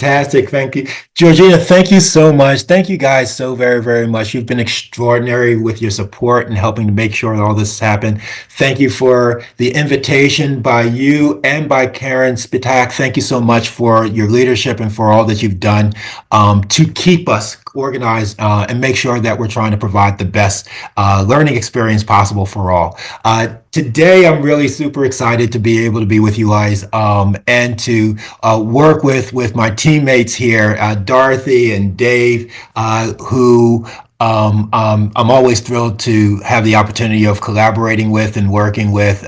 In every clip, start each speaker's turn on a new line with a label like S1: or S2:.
S1: Fantastic. Thank you. Georgina, thank you so much. Thank you guys so very, very much. You've been extraordinary with your support and helping to make sure that all this has happened. Thank you for the invitation by you and by Karen SPTAC. Thank you so much for your leadership and for all that you've done to keep us organized and make sure that we're trying to provide the best learning experience possible for all. Today, I'm really super excited to be able to be with you guys and to work with my teammates here, Dorothy and Dave, who I'm always thrilled to have the opportunity of collaborating with and working with.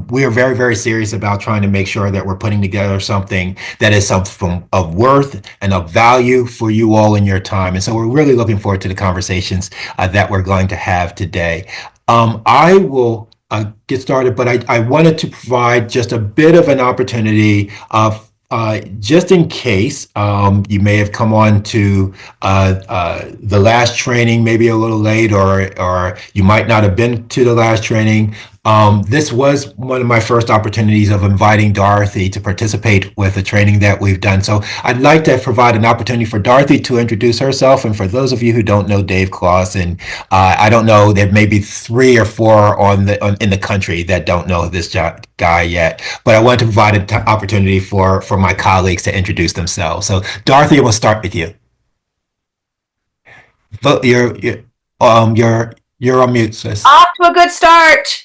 S1: We are very, very serious about trying to make sure that we're putting together something that is something of worth and of value for you all in your time. And so we're really looking forward to the conversations that we're going to have today. I will get started, but I wanted to provide just a bit of an opportunity just in case you may have come on to the last training maybe a little late, or you might not have been to the last training. This was one of my first opportunities of inviting Dorothy to participate with the training that we've done. So I'd like to provide an opportunity for Dorothy to introduce herself. And for those of you who don't know Dave Closson, I don't know, there may be 3 or 4 in the country that don't know this guy yet. But I want to provide an opportunity for my colleagues to introduce themselves. So Dorothy, we'll start with you. But you're on mute, sis.
S2: Off to a good start.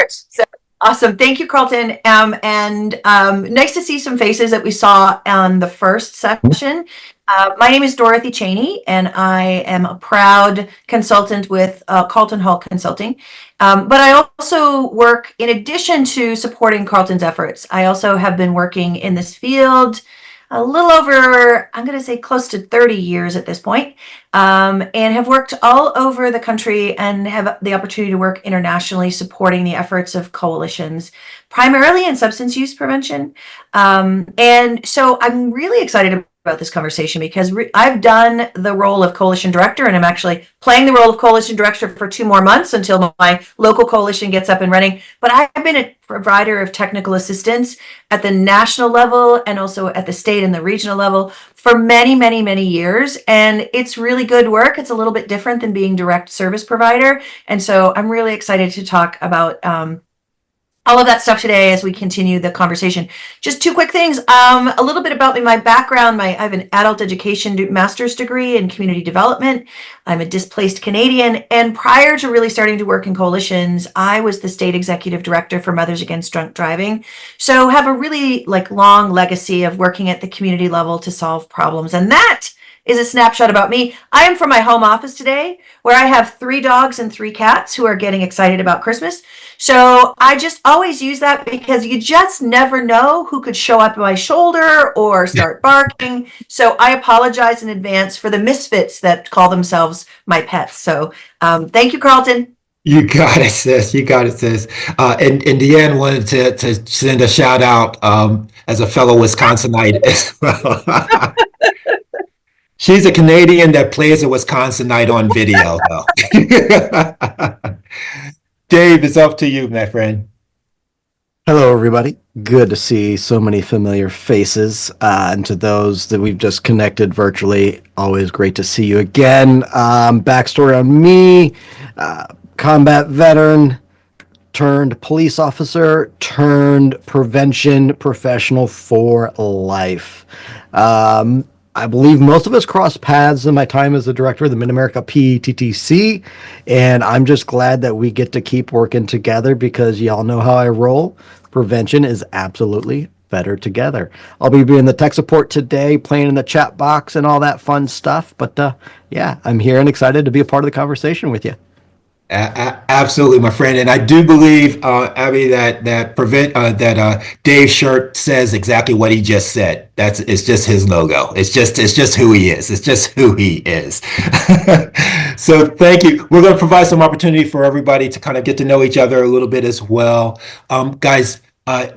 S2: So, awesome. Thank you, Carlton. And nice to see some faces that we saw on the first session. My name is Dorothy Chaney, and I am a proud consultant with Carlton Hall Consulting. But I also work, in addition to supporting Carlton's efforts, I also have been working in this field a little over, I'm going to say close to 30 years at this point, and have worked all over the country and have the opportunity to work internationally supporting the efforts of coalitions, primarily in substance use prevention. And so I'm really excited about this conversation because I've done the role of coalition director, and I'm actually playing the role of coalition director for 2 more months until my local coalition gets up and running. But I've been a provider of technical assistance at the national level and also at the state and the regional level for many, many, many years. And it's really good work. It's a little bit different than being direct service provider. And so I'm really excited to talk about all of that stuff today as we continue the conversation. Just 2 quick things. A little bit about me, my background. I have an adult education master's degree in community development. I'm a displaced Canadian. And prior to really starting to work in coalitions, I was the state executive director for Mothers Against Drunk Driving. So have a really long legacy of working at the community level to solve problems. And that is a snapshot about me. I am from my home office today, where I have 3 dogs and 3 cats who are getting excited about Christmas. So I just always use that because you just never know who could show up on my shoulder or start barking. So I apologize in advance for the misfits that call themselves my pets. So thank you, Carlton.
S1: You got it, sis. You got it, sis. And Deanne wanted to send a shout out as a fellow Wisconsinite as well. She's a Canadian that plays a Wisconsinite on video, though. Dave, it's up to you, my friend.
S3: Hello, everybody. Good to see so many familiar faces. And to those that we've just connected virtually, always great to see you again. Backstory on me, combat veteran turned police officer turned prevention professional for life. I believe most of us crossed paths in my time as the director of the Mid-America PTTC, and I'm just glad that we get to keep working together because y'all know how I roll. Prevention is absolutely better together. I'll be doing the tech support today, playing in the chat box and all that fun stuff, but yeah, I'm here and excited to be a part of the conversation with you.
S1: Absolutely, my friend, and I do believe, Abby, that Dave's shirt says exactly what he just said. It's just his logo. It's just who he is. It's just who he is. So thank you. We're going to provide some opportunity for everybody to kind of get to know each other a little bit as well, guys.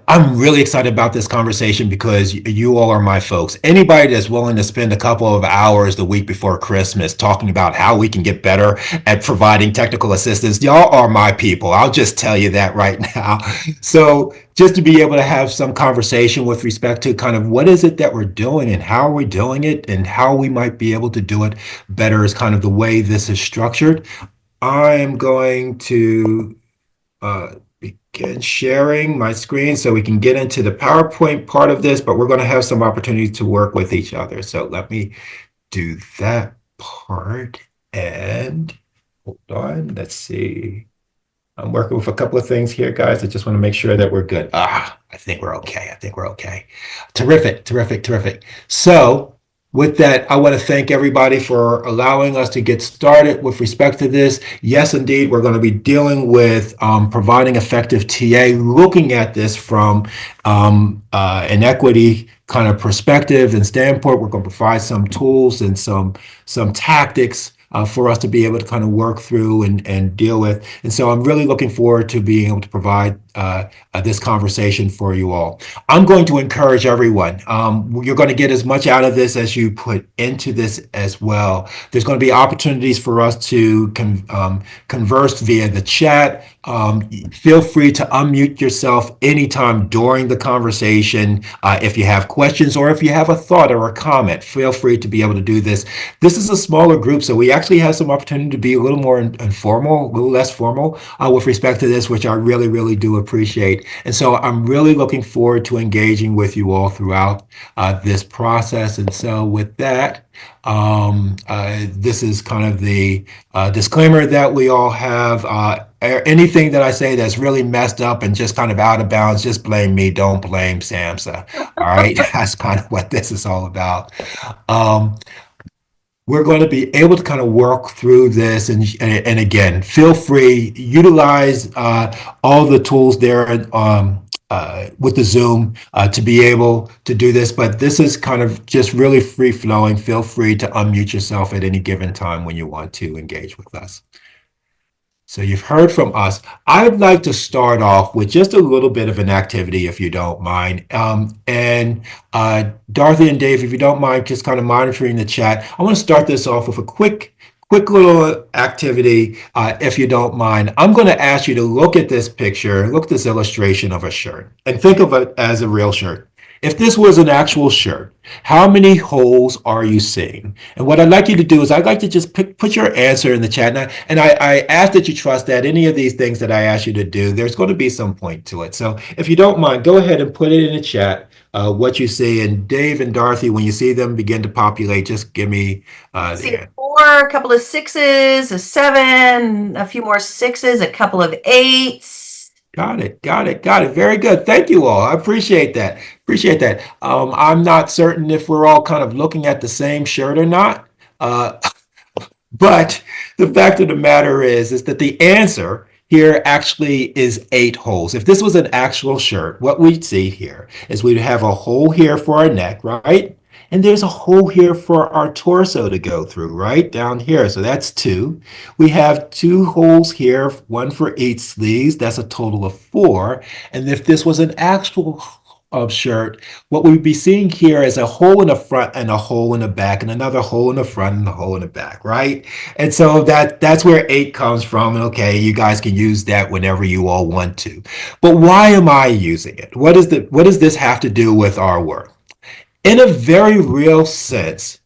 S1: I'm really excited about this conversation because you all are my folks. Anybody that's willing to spend a couple of hours the week before Christmas talking about how we can get better at providing technical assistance, y'all are my people. I'll just tell you that right now. So just to be able to have some conversation with respect to kind of what is it that we're doing and how are we doing it and how we might be able to do it better is kind of the way this is structured. I am going to begin sharing my screen so we can get into the PowerPoint part of this, but we're going to have some opportunities to work with each other. So let me do that part and hold on. Let's see. I'm working with a couple of things here, guys. I just want to make sure that we're good. I think we're okay. I think we're okay. Terrific, terrific, terrific. So with that, I want to thank everybody for allowing us to get started with respect to this. Yes, indeed, we're going to be dealing with providing effective TA, looking at this from an equity kind of perspective and standpoint. We're going to provide some tools and some tactics for us to be able to kind of work through and deal with. And so I'm really looking forward to being able to provide this conversation for you all. I'm going to encourage everyone. You're going to get as much out of this as you put into this as well. There's going to be opportunities for us to converse via the chat. Feel free to unmute yourself anytime during the conversation. If you have questions or if you have a thought or a comment, feel free to be able to do this. This is a smaller group, so we actually have some opportunity to be a little more informal, a little less formal with respect to this, which I really, really do appreciate. And so I'm really looking forward to engaging with you all throughout this process. And so with that, this is kind of the disclaimer that we all have. Anything that I say that's really messed up and just kind of out of bounds, just blame me. Don't blame SAMHSA. All right. That's kind of what this is all about. We're going to be able to kind of work through this. And again, feel free, utilize all the tools there with the Zoom to be able to do this. But this is kind of just really free flowing. Feel free to unmute yourself at any given time when you want to engage with us. So you've heard from us. I'd like to start off with just a little bit of an activity, if you don't mind. Dorothy and Dave, if you don't mind, just kind of monitoring the chat. I want to start this off with a quick little activity, if you don't mind. I'm going to ask you to look at this picture, look at this illustration of a shirt, and think of it as a real shirt. If this was an actual shirt, how many holes are you seeing? And what I'd like you to do is I'd like to just put your answer in the chat. And I ask that you trust that any of these things that I ask you to do, there's going to be some point to it. So if you don't mind, go ahead and put it in the chat, what you see. And Dave and Dorothy, when you see them begin to populate, just give me
S2: see 4, a couple of 6s, a 7, a few more 6s, a couple of 8s.
S1: Got it. Very good. Thank you all. I appreciate that. I'm not certain if we're all kind of looking at the same shirt or not. But the fact of the matter is that the answer here actually is 8 holes. If this was an actual shirt, what we'd see here is we'd have a hole here for our neck, right? And there's a hole here for our torso to go through, right down here. So that's 2. We have 2 holes here, 1 for each sleeves. That's a total of 4. And if this was an actual shirt, what we'd be seeing here is a hole in the front and a hole in the back and another hole in the front and a hole in the back, right? And so that's where 8 comes from. And okay, you guys can use that whenever you all want to. But why am I using it? What does this have to do with our work? In a very real sense,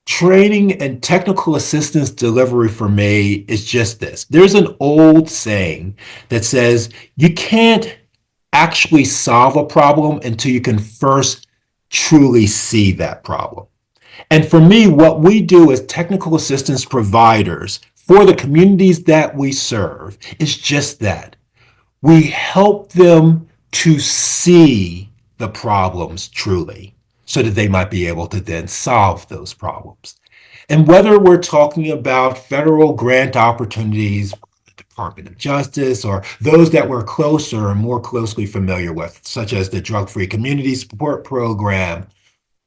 S1: training and technical assistance delivery for me is just this. There's an old saying that says you can't actually solve a problem until you can first truly see that problem. And for me, what we do as technical assistance providers for the communities that we serve is just that. We help them to see the problems truly, so that they might be able to then solve those problems. And whether we're talking about federal grant opportunities, the Department of Justice, or those that we're closer and more closely familiar with, such as the Drug-Free Community Support Program,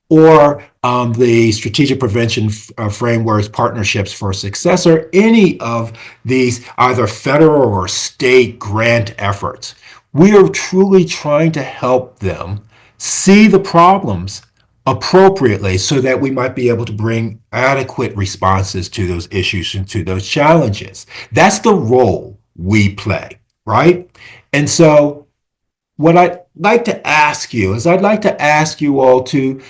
S1: or the Strategic Prevention Frameworks Partnerships for Success, or any of these either federal or state grant efforts, We are truly trying to help them see the problems appropriately so that we might be able to bring adequate responses to those issues and to those challenges. That's the role we play, right? And so what I'd like to ask you is I'd like to ask you all to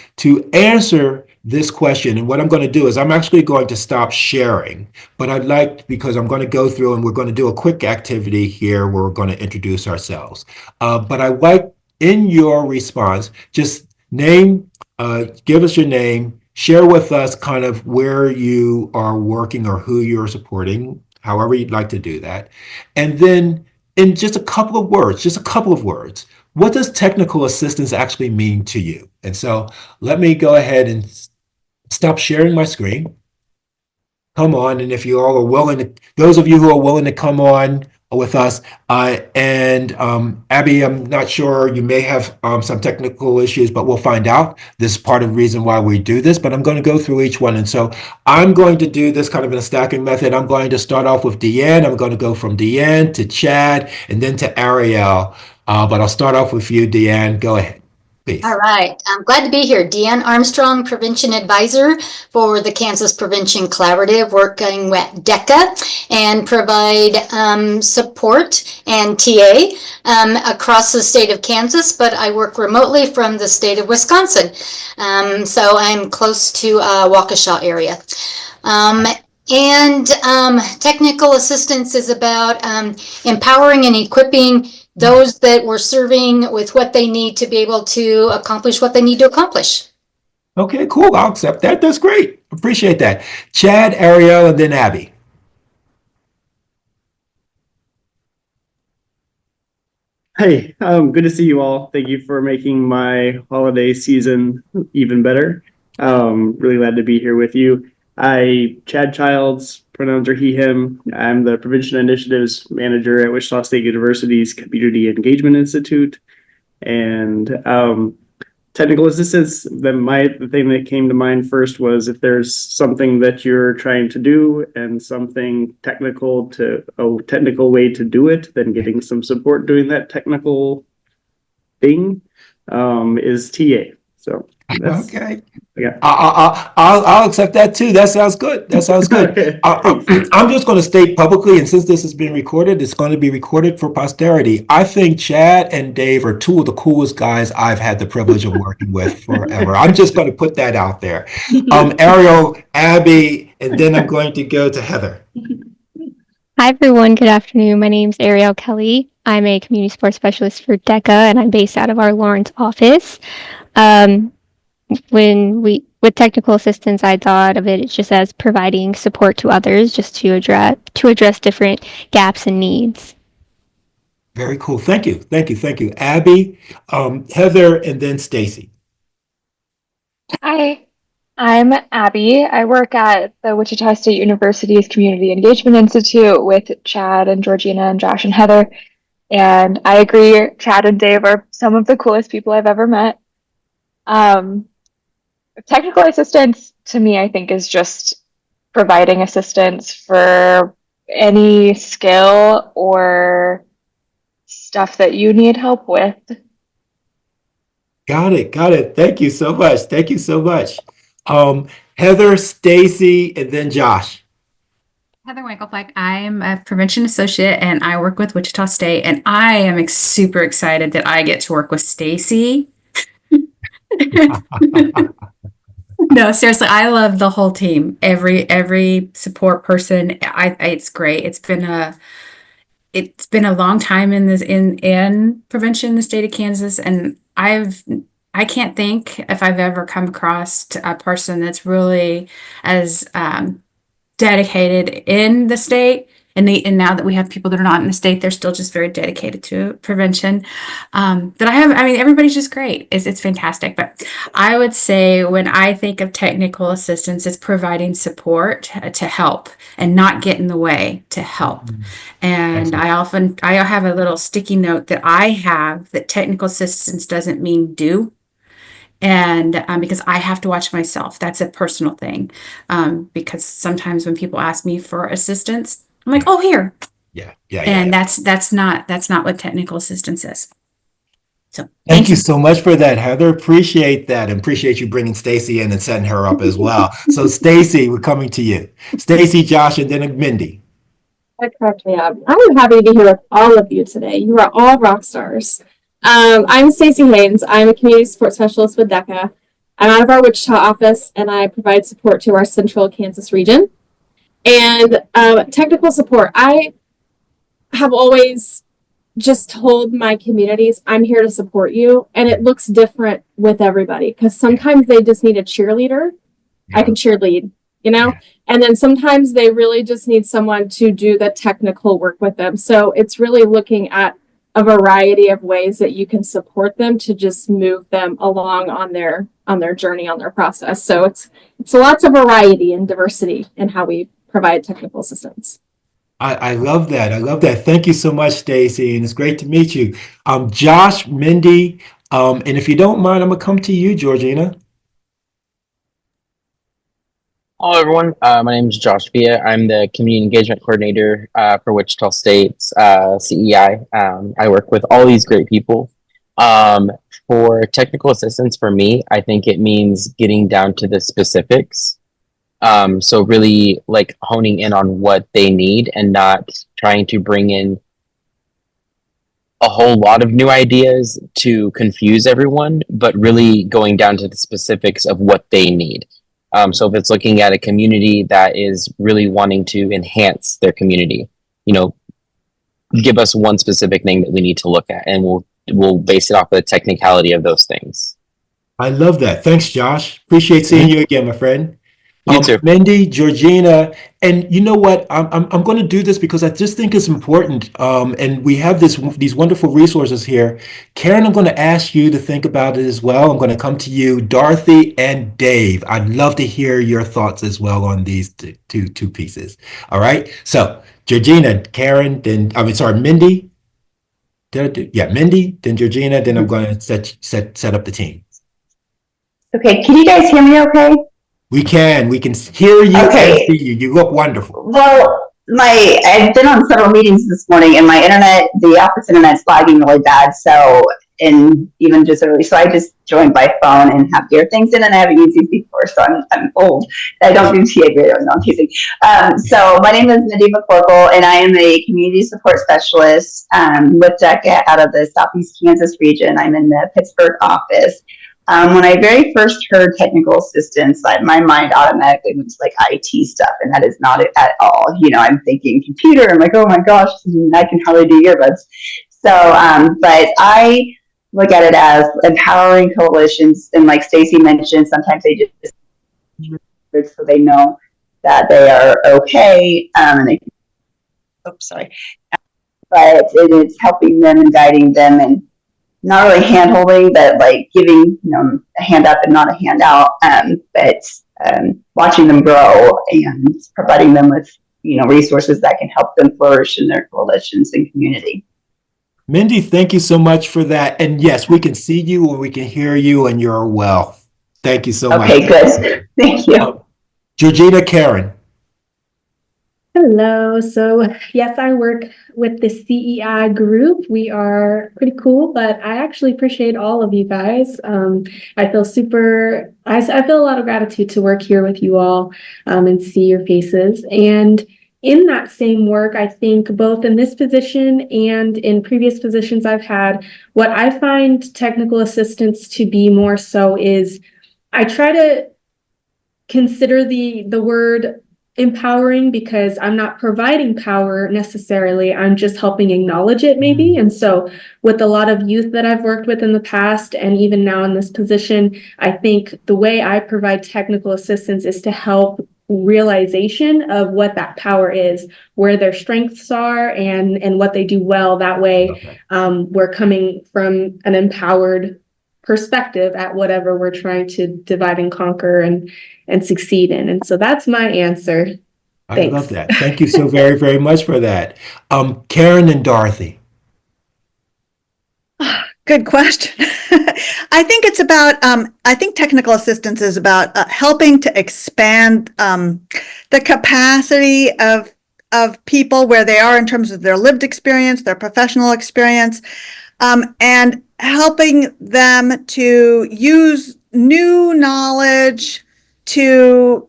S1: answer this question. And what I'm going to do is I'm actually going to stop sharing, but I'd like, because I'm going to go through and we're going to do a quick activity here where we're going to introduce ourselves. But I like in your response, just give us your name, share with us kind of where you are working or who you're supporting, however you'd like to do that. And then in just a couple of words, what does technical assistance actually mean to you? And so let me go ahead and stop sharing my screen. Come on, and if you all are willing to, those of you who are willing to come on with us, and Abby, I'm not sure, you may have some technical issues, but we'll find out. This is part of the reason why we do this, but I'm going to go through each one. And so I'm going to do this kind of in a stacking method. I'm going to start off with Deanne. I'm going to go from Deanne to Chad and then to Ariel. But I'll start off with you, Deanne. Go ahead, please.
S4: All right. I'm glad to be here. Deanne Armstrong, Prevention Advisor for the Kansas Prevention Collaborative, working with DECA and provide support and TA across the state of Kansas, but I work remotely from the state of Wisconsin. So I'm close to Waukesha area. And technical assistance is about empowering and equipping those that we're serving with what they need to be able to accomplish what they need to accomplish.
S1: Okay, cool. I'll accept that. That's great. Appreciate that. Chad, Ariel, and then Abby.
S5: Hey, good to see you all. Thank you for making my holiday season even better. Really glad to be here with you. Chad Childs, pronouns are he, him. I'm the Prevention Initiatives Manager at Wichita State University's Community Engagement Institute. And technical assistance, the thing that came to mind first was if there's something that you're trying to do and something technical a technical way to do it, then getting some support doing that technical thing is TA. So
S1: Okay.
S5: yeah.
S1: I'll accept that too. That sounds good. That sounds good. I'm just going to state publicly, and since this is being recorded, it's going to be recorded for posterity. I think Chad and Dave are two of the coolest guys I've had the privilege of working with forever. I'm just going to put that out there. Ariel, Abby, and then I'm going to go to Heather.
S6: Hi, everyone. Good afternoon. My name's Ariel Kelly. I'm a community support specialist for DECA, and I'm based out of our Lawrence office. With technical assistance, I thought of it just as providing support to others, just to address different gaps and needs.
S1: Very cool. Thank you. Thank you. Thank you. Abby, Heather, and then Stacy.
S7: Hi, I'm Abby. I work at the Wichita State University's Community Engagement Institute with Chad and Georgina and Josh and Heather. And I agree, Chad and Dave are some of the coolest people I've ever met. Technical assistance to me, I think, is just providing assistance for any skill or stuff that you need help with.
S1: Got it. Got it. Thank you so much. Thank you so much. Heather, Stacy, and then Josh.
S8: Heather Wankelfleck. I'm a prevention associate and I work with Wichita State, and I am super excited that I get to work with Stacy. No, seriously, I love the whole team. Every support person. It's great. It's been a long time in this in prevention in the state of Kansas, and I can't think if I've ever come across a person that's really as dedicated in the state. And now that we have people that are not in the state, they're still just very dedicated to prevention. Everybody's just great. It's fantastic. But I would say when I think of technical assistance, it's providing support to help and not get in the way to help. And
S1: Excellent.
S8: I have a little sticky note that I have that technical assistance doesn't mean do. And because I have to watch myself, that's a personal thing. Because sometimes when people ask me for assistance, I'm like, oh, here,
S1: Yeah. Yeah.
S8: And
S1: Yeah.
S8: that's not what technical assistance is. So
S1: Thank you so much for that, Heather. Appreciate that, and appreciate you bringing Stacy in and setting her up as well. So, Stacy, we're coming to you. Stacy, Josh, and then Mindy.
S9: That cracked me up. I'm happy to be here with all of you today. You are all rock stars. I'm Stacey Haynes. I'm a community support specialist with DECA. I'm out of our Wichita office, and I provide support to our central Kansas region. And technical support, I have always just told my communities, I'm here to support you. And it looks different with everybody because sometimes they just need a cheerleader. I can cheerlead, you know? And then sometimes they really just need someone to do the technical work with them. So it's really looking at a variety of ways that you can support them to just move them along on their journey, on their process. So it's lots of variety and diversity in how we provide technical assistance.
S1: I love that. I love that. Thank you so much, Stacy, and it's great to meet you. Josh, Mindy, and if you don't mind, I'm gonna come to you, Georgina.
S10: Hello, everyone. My name is Josh Villa. I'm the Community Engagement Coordinator for Wichita State's CEI. I work with all these great people. For technical assistance for me, I think it means getting down to the specifics. So really like honing in on what they need and not trying to bring in a whole lot of new ideas to confuse everyone, but really going down to the specifics of what they need. So if it's looking at a community that is really wanting to enhance their community, you know, give us one specific thing that we need to look at, and we'll base it off of the technicality of those things.
S1: I love that. Thanks, Josh. Appreciate seeing you again, my friend.
S10: You too.
S1: Mindy, Georgina, and you know what? I'm going to do this because I just think it's important. And we have these wonderful resources here. Karen, I'm going to ask you to think about it as well. I'm going to come to you, Dorothy and Dave. I'd love to hear your thoughts as well on these two pieces. All right. So Georgina, Karen, Mindy. Mindy, then Georgina, then I'm going to set up the team.
S11: Okay, can you guys hear me okay?
S1: We can hear you and see you. You look wonderful.
S11: Well, I've been on several meetings this morning and my internet, the office internet's lagging really bad. So, and even just early, so I just joined by phone and have ear things in, and I haven't used these before, so I'm old. I don't do TA radio, no, I'm teasing. So my name is Mindy McCorkle, and I am a community support specialist with DECA out of the Southeast Kansas region. I'm in the Pittsburgh office. When I very first heard technical assistance, my mind automatically went to like IT stuff, and that is not it at all. You know, I'm thinking computer. I'm like, oh my gosh, I can hardly do earbuds. So, but I look at it as empowering coalitions, and like Stacy mentioned, sometimes they just so they know that they are okay, and they. Oops, sorry. But it is helping them and guiding them, and not really hand-holding, but like giving, a hand up and not a handout, but watching them grow and providing them with, resources that can help them flourish in their coalitions and community.
S1: Mindy, thank you so much for that. And yes, we can see you and we can hear you, and you're well. Thank you so much.
S11: Okay, good. Thank you.
S1: Georgina, Karen.
S12: Hello. So yes, I work with the CEI group. We are pretty cool, but I actually appreciate all of you guys. I feel I feel a lot of gratitude to work here with you all and see your faces. And in that same work, I think both in this position and in previous positions I've had, what I find technical assistance to be more so is I try to consider the word empowering, because I'm not providing power necessarily. I'm just helping acknowledge it maybe. And so with a lot of youth that I've worked with in the past and even now in this position, I think the way I provide technical assistance is to help realization of what that power is, where their strengths are, and what they do well. That way, we're coming from an empowered perspective at whatever we're trying to divide and conquer and succeed in. And so that's my answer. Thanks.
S1: I love that. Thank you so very, very much for that. Karen and Dorothy.
S13: Good question. I think it's about, I think technical assistance is about helping to expand the capacity of of people where they are in terms of their lived experience, their professional experience, and helping them to use new knowledge to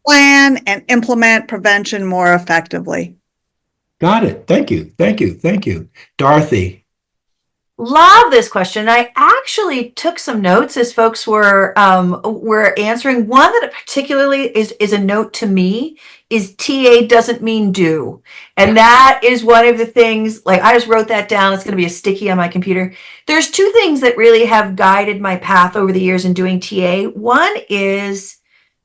S13: plan and implement prevention more effectively.
S1: Got it. Thank you. Thank you. Thank you. Dorothy.
S2: Love this question. I actually took some notes as folks were answering. One that particularly is a note to me is TA doesn't mean do. And that is one of the things, like I just wrote that down. It's going to be a sticky on my computer. There's two things that really have guided my path over the years in doing TA. One is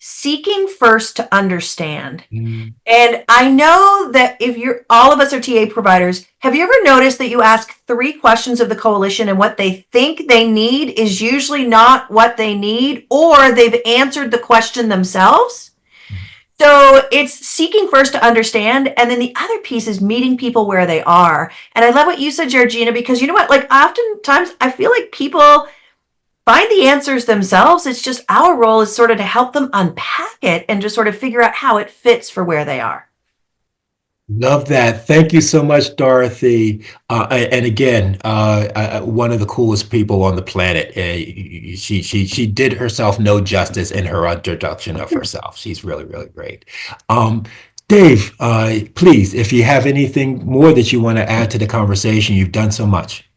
S2: seeking first to understand. And I know that if all of us are TA providers, have you ever noticed that you ask 3 questions of the coalition and what they think they need is usually not what they need, or they've answered the question themselves? So it's seeking first to understand. And then the other piece is meeting people where they are. And I love what you said, Georgina, because you know what, like oftentimes I feel like people find the answers themselves. It's just our role is sort of to help them unpack it and just sort of figure out how it fits for where they are.
S1: Love that. Thank you so much, Dorothy. And again, one of the coolest people on the planet. She did herself no justice in her introduction of herself. She's really, really great. Dave, please, if you have anything more that you want to add to the conversation, you've done so much.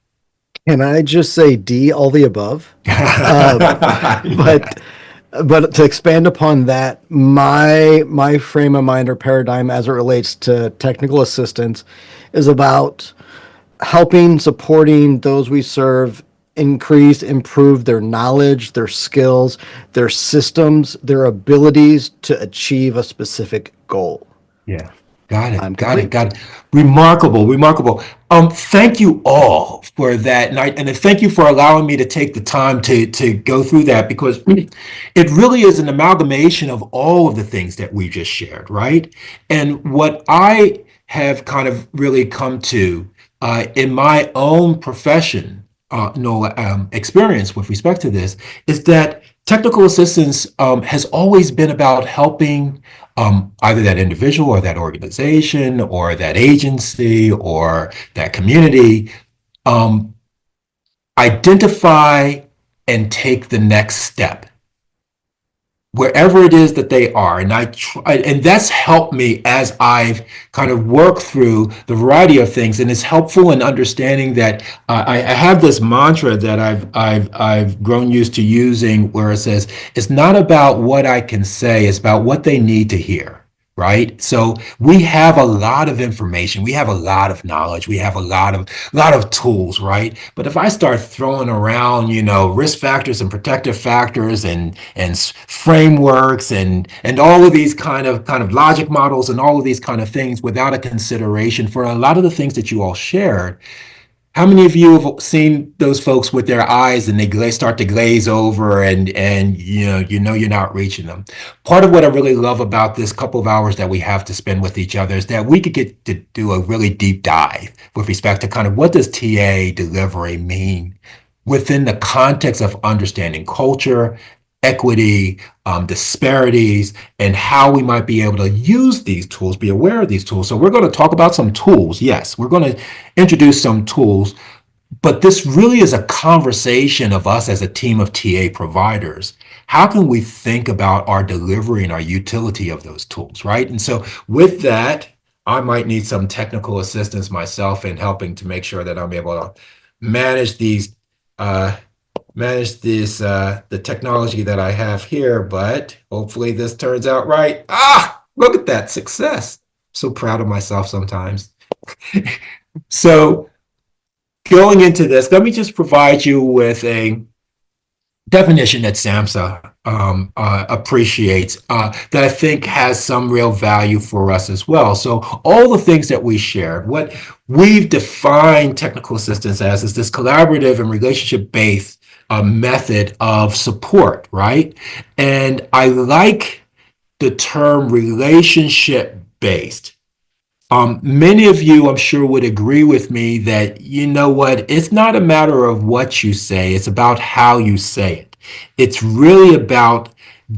S3: Can I just say D, all the above? But to expand upon that, my frame of mind or paradigm as it relates to technical assistance is about helping, supporting those we serve, improve their knowledge, their skills, their systems, their abilities to achieve a specific goal.
S1: Yeah. Got it. Remarkable. Thank you all for that. And thank you for allowing me to take the time to go through that, because it really is an amalgamation of all of the things that we just shared, right? And what I have kind of really come to in my own profession, experience with respect to this, is that technical assistance has always been about helping either that individual or that organization or that agency or that community identify and take the next step wherever it is that they are. And and that's helped me as I've kind of worked through the variety of things. And it's helpful in understanding that I have this mantra that I've grown used to using, where it says, it's not about what I can say, it's about what they need to hear. Right. So we have a lot of information. We have a lot of knowledge. We have a lot of tools. Right. But if I start throwing around, risk factors and protective factors and frameworks and all of these kind of logic models and all of these kind of things without a consideration for a lot of the things that you all shared, how many of you have seen those folks with their eyes and they start to glaze over and you're not reaching them? Part of what I really love about this couple of hours that we have to spend with each other is that we could get to do a really deep dive with respect to kind of what does TA delivery mean within the context of understanding culture, equity, disparities, and how we might be able to use these tools, be aware of these tools. So we're going to talk about some tools. Yes, we're going to introduce some tools, but this really is a conversation of us as a team of TA providers. How can we think about our delivery and our utility of those tools, right? And so with that, I might need some technical assistance myself in helping to make sure that I'm able to manage the technology that I have here, but hopefully this turns out right. Look at that success. So proud of myself sometimes. So going into this, let me just provide you with a definition that SAMHSA appreciates that I think has some real value for us as well. So all the things that we shared, what we've defined technical assistance as is this collaborative and relationship-based method of support, right? And I like the term relationship-based. Many of you, I'm sure, would agree with me that, it's not a matter of what you say, it's about how you say it. It's really about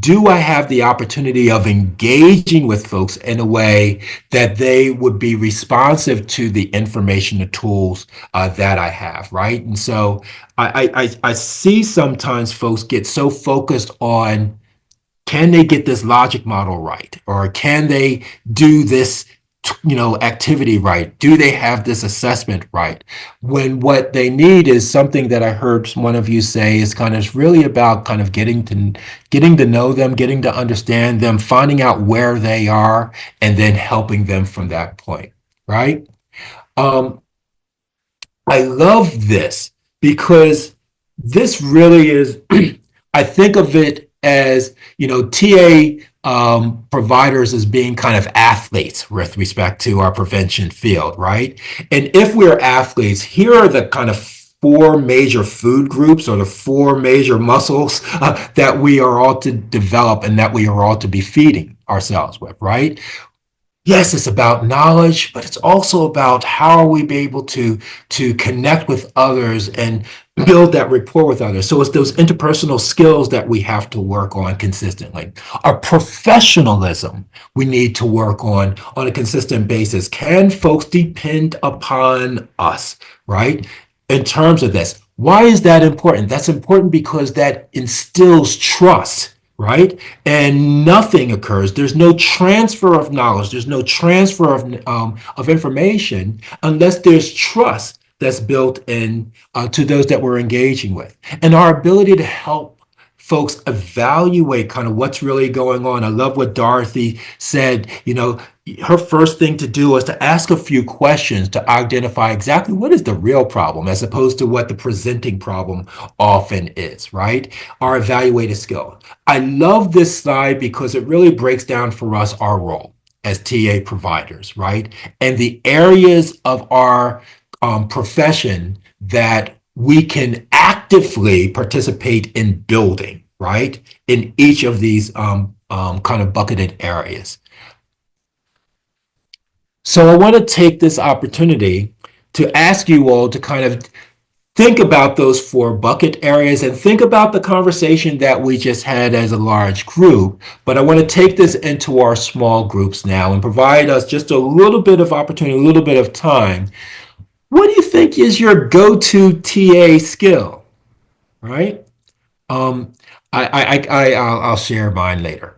S1: do I have the opportunity of engaging with folks in a way that they would be responsive to the information, the tools that I have, right? And so I see sometimes folks get so focused on, can they get this logic model right? Or can they do this, activity right? Do they have this assessment right? When what they need is something that I heard one of you say is kind of really about kind of getting to know them, getting to understand them, finding out where they are, and then helping them from that point, right? I love this because this really is, I think of it as, TA providers as being kind of athletes with respect to our prevention field, right? And if we're athletes, here are the kind of four major food groups or the four major muscles that we are all to develop and that we are all to be feeding ourselves with, right? Yes, it's about knowledge, but it's also about how are we be able to connect with others and build that rapport with others. So it's those interpersonal skills that we have to work on consistently. Our professionalism we need to work on a consistent basis. Can folks depend upon us, right? In terms of this, why is that important? That's important because that instills trust, right? And nothing occurs. There's no transfer of knowledge. There's no transfer of information unless there's trust that's built in to those that we're engaging with. And our ability to help folks evaluate kind of what's really going on. I love what Dorothy said, her first thing to do was to ask a few questions to identify exactly what is the real problem as opposed to what the presenting problem often is, right? Our evaluative skill. I love this slide because it really breaks down for us our role as TA providers, right? And the areas of our profession that we can actively participate in building, right? In each of these kind of bucketed areas. So I want to take this opportunity to ask you all to kind of think about those four bucket areas and think about the conversation that we just had as a large group. But I want to take this into our small groups now and provide us just a little bit of opportunity, a little bit of time. What do you think is your go-to TA skill, right? I'll share mine later.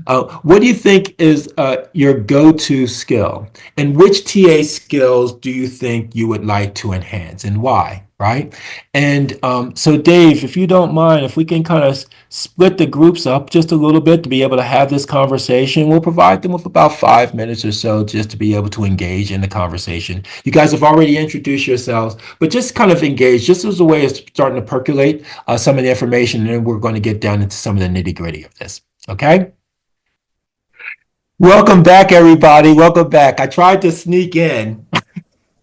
S1: What do you think is your go-to skill? And which TA skills do you think you would like to enhance and why, right? And so Dave, if you don't mind, if we can kind of split the groups up just a little bit to be able to have this conversation, we'll provide them with about 5 minutes or so just to be able to engage in the conversation. You guys have already introduced yourselves, but just kind of engage just as a way of starting to percolate some of the information, and then we're going to get down into some of the nitty-gritty of this, okay? Welcome back, everybody. Welcome back. I tried to sneak in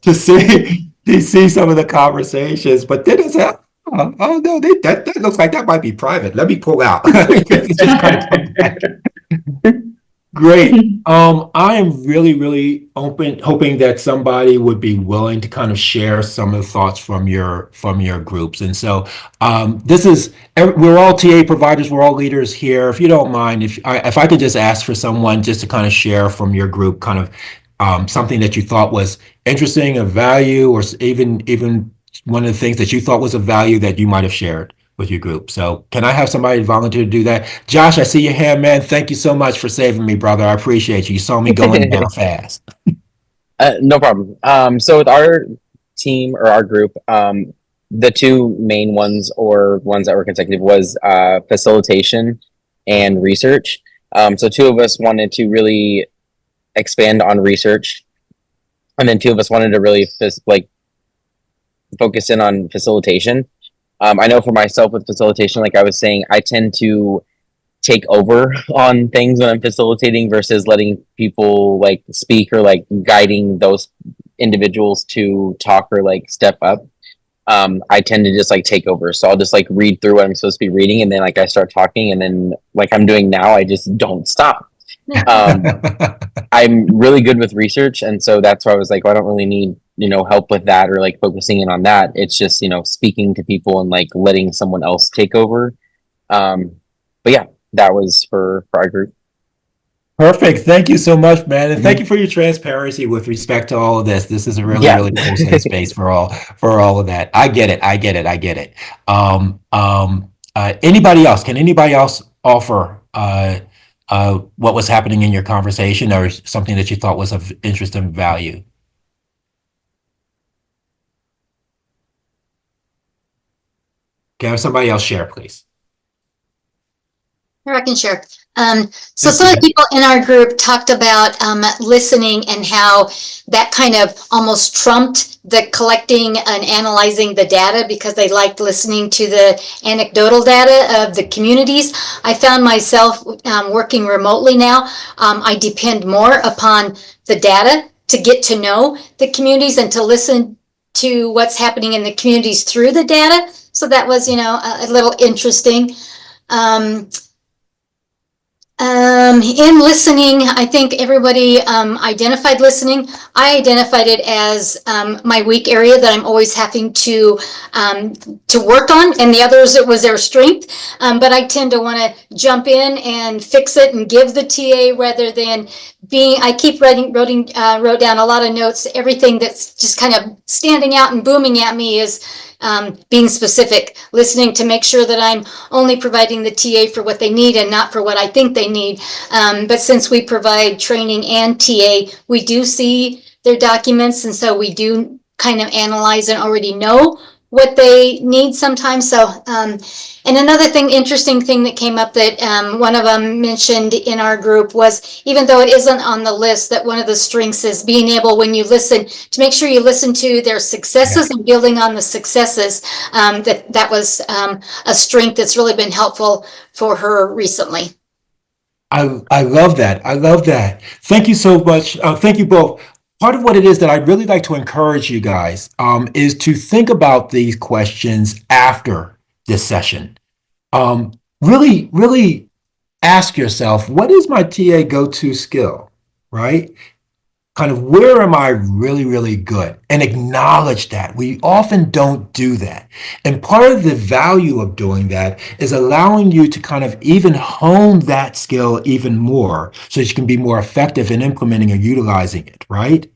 S1: to see some of the conversations, but then it's oh no, that looks like that might be private. Let me pull out. It's just kind of come back. Great. I am really hoping that somebody would be willing to kind of share some of the thoughts from your groups. And so we're all TA providers, we're all leaders here. If you don't mind, if I could just ask for someone just to kind of share from your group kind of something that you thought was interesting, of value, or even one of the things that you thought was of value that you might have shared with your group. So can I have somebody volunteer to do that? Josh, I see your hand, man. Thank you so much for saving me, brother. I appreciate you. You saw me going down fast.
S10: No problem. So with our team or our group, the two main ones or ones that were consecutive was facilitation and research. So two of us wanted to really expand on research, and then two of us wanted to really focus in on facilitation. I know for myself with facilitation, like I was saying, I tend to take over on things when I'm facilitating versus letting people like speak or like guiding those individuals to talk or like step up. I tend to just like take over. So I'll just like read through what I'm supposed to be reading, and then like I start talking, and then like I'm doing now, I just don't stop. I'm really good with research, and so that's why I was like, well, I don't really need help with that or like focusing in on that. It's just speaking to people and like letting someone else take over. But yeah, that was for our group.
S1: Perfect. Thank you so much, man. And thank you for your transparency with respect to all of this. This is a really,
S10: Yeah.
S1: really cool safe space for all of that. I get it. I get it. I get it. Anybody else? Can anybody else offer what was happening in your conversation or something that you thought was of interest and value? Can I have somebody else share, please?
S4: Here, I can share. So some of the people in our group talked about listening and how that kind of almost trumped the collecting and analyzing the data because they liked listening to the anecdotal data of the communities. I found myself working remotely now. I depend more upon the data to get to know the communities and to listen to what's happening in the communities through the data. So that was, you know, a little interesting. In listening, I think everybody identified listening. I identified it as my weak area that I'm always having to work on, and the others, it was their strength. But I tend to want to jump in and fix it and give the TA rather than being. I keep wrote down a lot of notes. Everything that's just kind of standing out and booming at me is being specific, listening to make sure that I'm only providing the TA for what they need and not for what I think they need. But since we provide training and TA, we do see their documents, and so we do kind of analyze and already know what they need sometimes. So, and another interesting thing that came up that one of them mentioned in our group was, even though it isn't on the list, that one of the strengths is being able, when you listen, to make sure you listen to their successes and building on the successes. That was a strength that's really been helpful for her recently.
S1: I love that. I love that. Thank you so much. Thank you both. Part of what it is that I'd really like to encourage you guys is to think about these questions after this session. Really, really ask yourself, what is my TA go-to skill, right? Kind of where am I really, really good? And acknowledge that. We often don't do that. And part of the value of doing that is allowing you to kind of even hone that skill even more so that you can be more effective in implementing or utilizing it, right?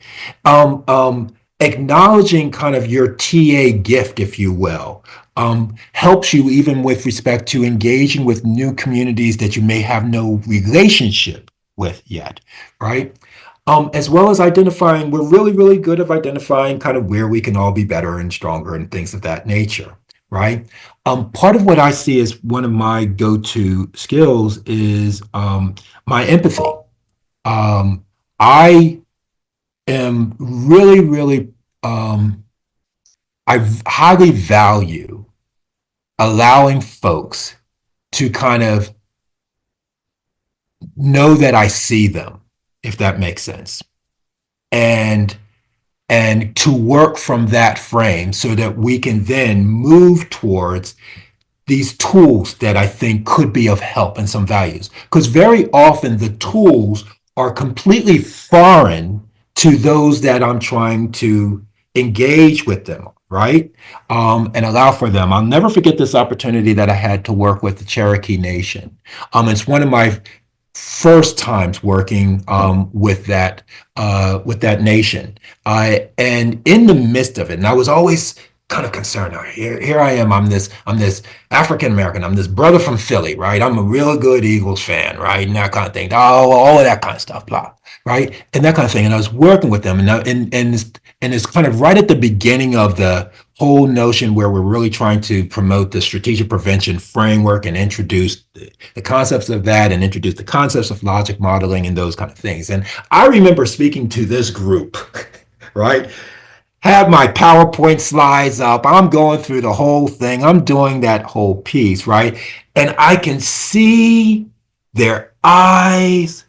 S1: Acknowledging kind of your TA gift, if you will, helps you even with respect to engaging with new communities that you may have no relationship with yet, right? As well as identifying, we're really, really good at identifying kind of where we can all be better and stronger and things of that nature, right? Part of what I see as one of my go-to skills is my empathy. I am really, really, I highly value allowing folks to kind of know that I see them, if that makes sense, and to work from that frame so that we can then move towards these tools that I think could be of help and some values. Because very often the tools are completely foreign to those that I'm trying to engage with them, right? And allow for them. I'll never forget this opportunity that I had to work with the Cherokee Nation. It's one of my first times working with that nation, and in the midst of it, and I was always kind of concerned. Here I am. I'm this African American. I'm this brother from Philly, right? I'm a real good Eagles fan, right? And that kind of thing. All of that kind of stuff, blah, right? And that kind of thing. And I was working with them, and it's kind of right at the beginning of the whole notion where we're really trying to promote the strategic prevention framework and introduce the concepts of that and introduce the concepts of logic modeling and those kind of things. And I remember speaking to this group, right? Have my PowerPoint slides up. I'm going through the whole thing. I'm doing that whole piece, right? And I can see their eyes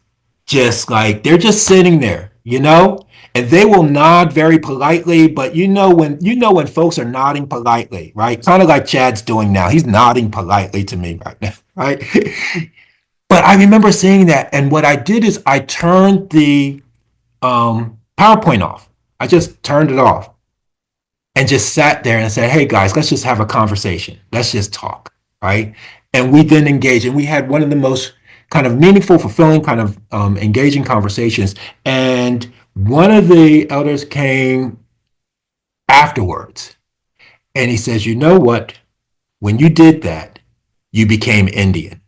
S1: just like they're just sitting there, you know? And they will nod very politely, but you know when folks are nodding politely, right? Kind of like Chad's doing now. He's nodding politely to me right now, right? But I remember seeing that, and what I did is I turned the PowerPoint off. I just turned it off and just sat there and said, hey guys, let's just have a conversation. Let's just talk, right? And we then engaged, and we had one of the most kind of meaningful, fulfilling, kind of engaging conversations. And one of the elders came afterwards and he says, you know what? When you did that, you became Indian.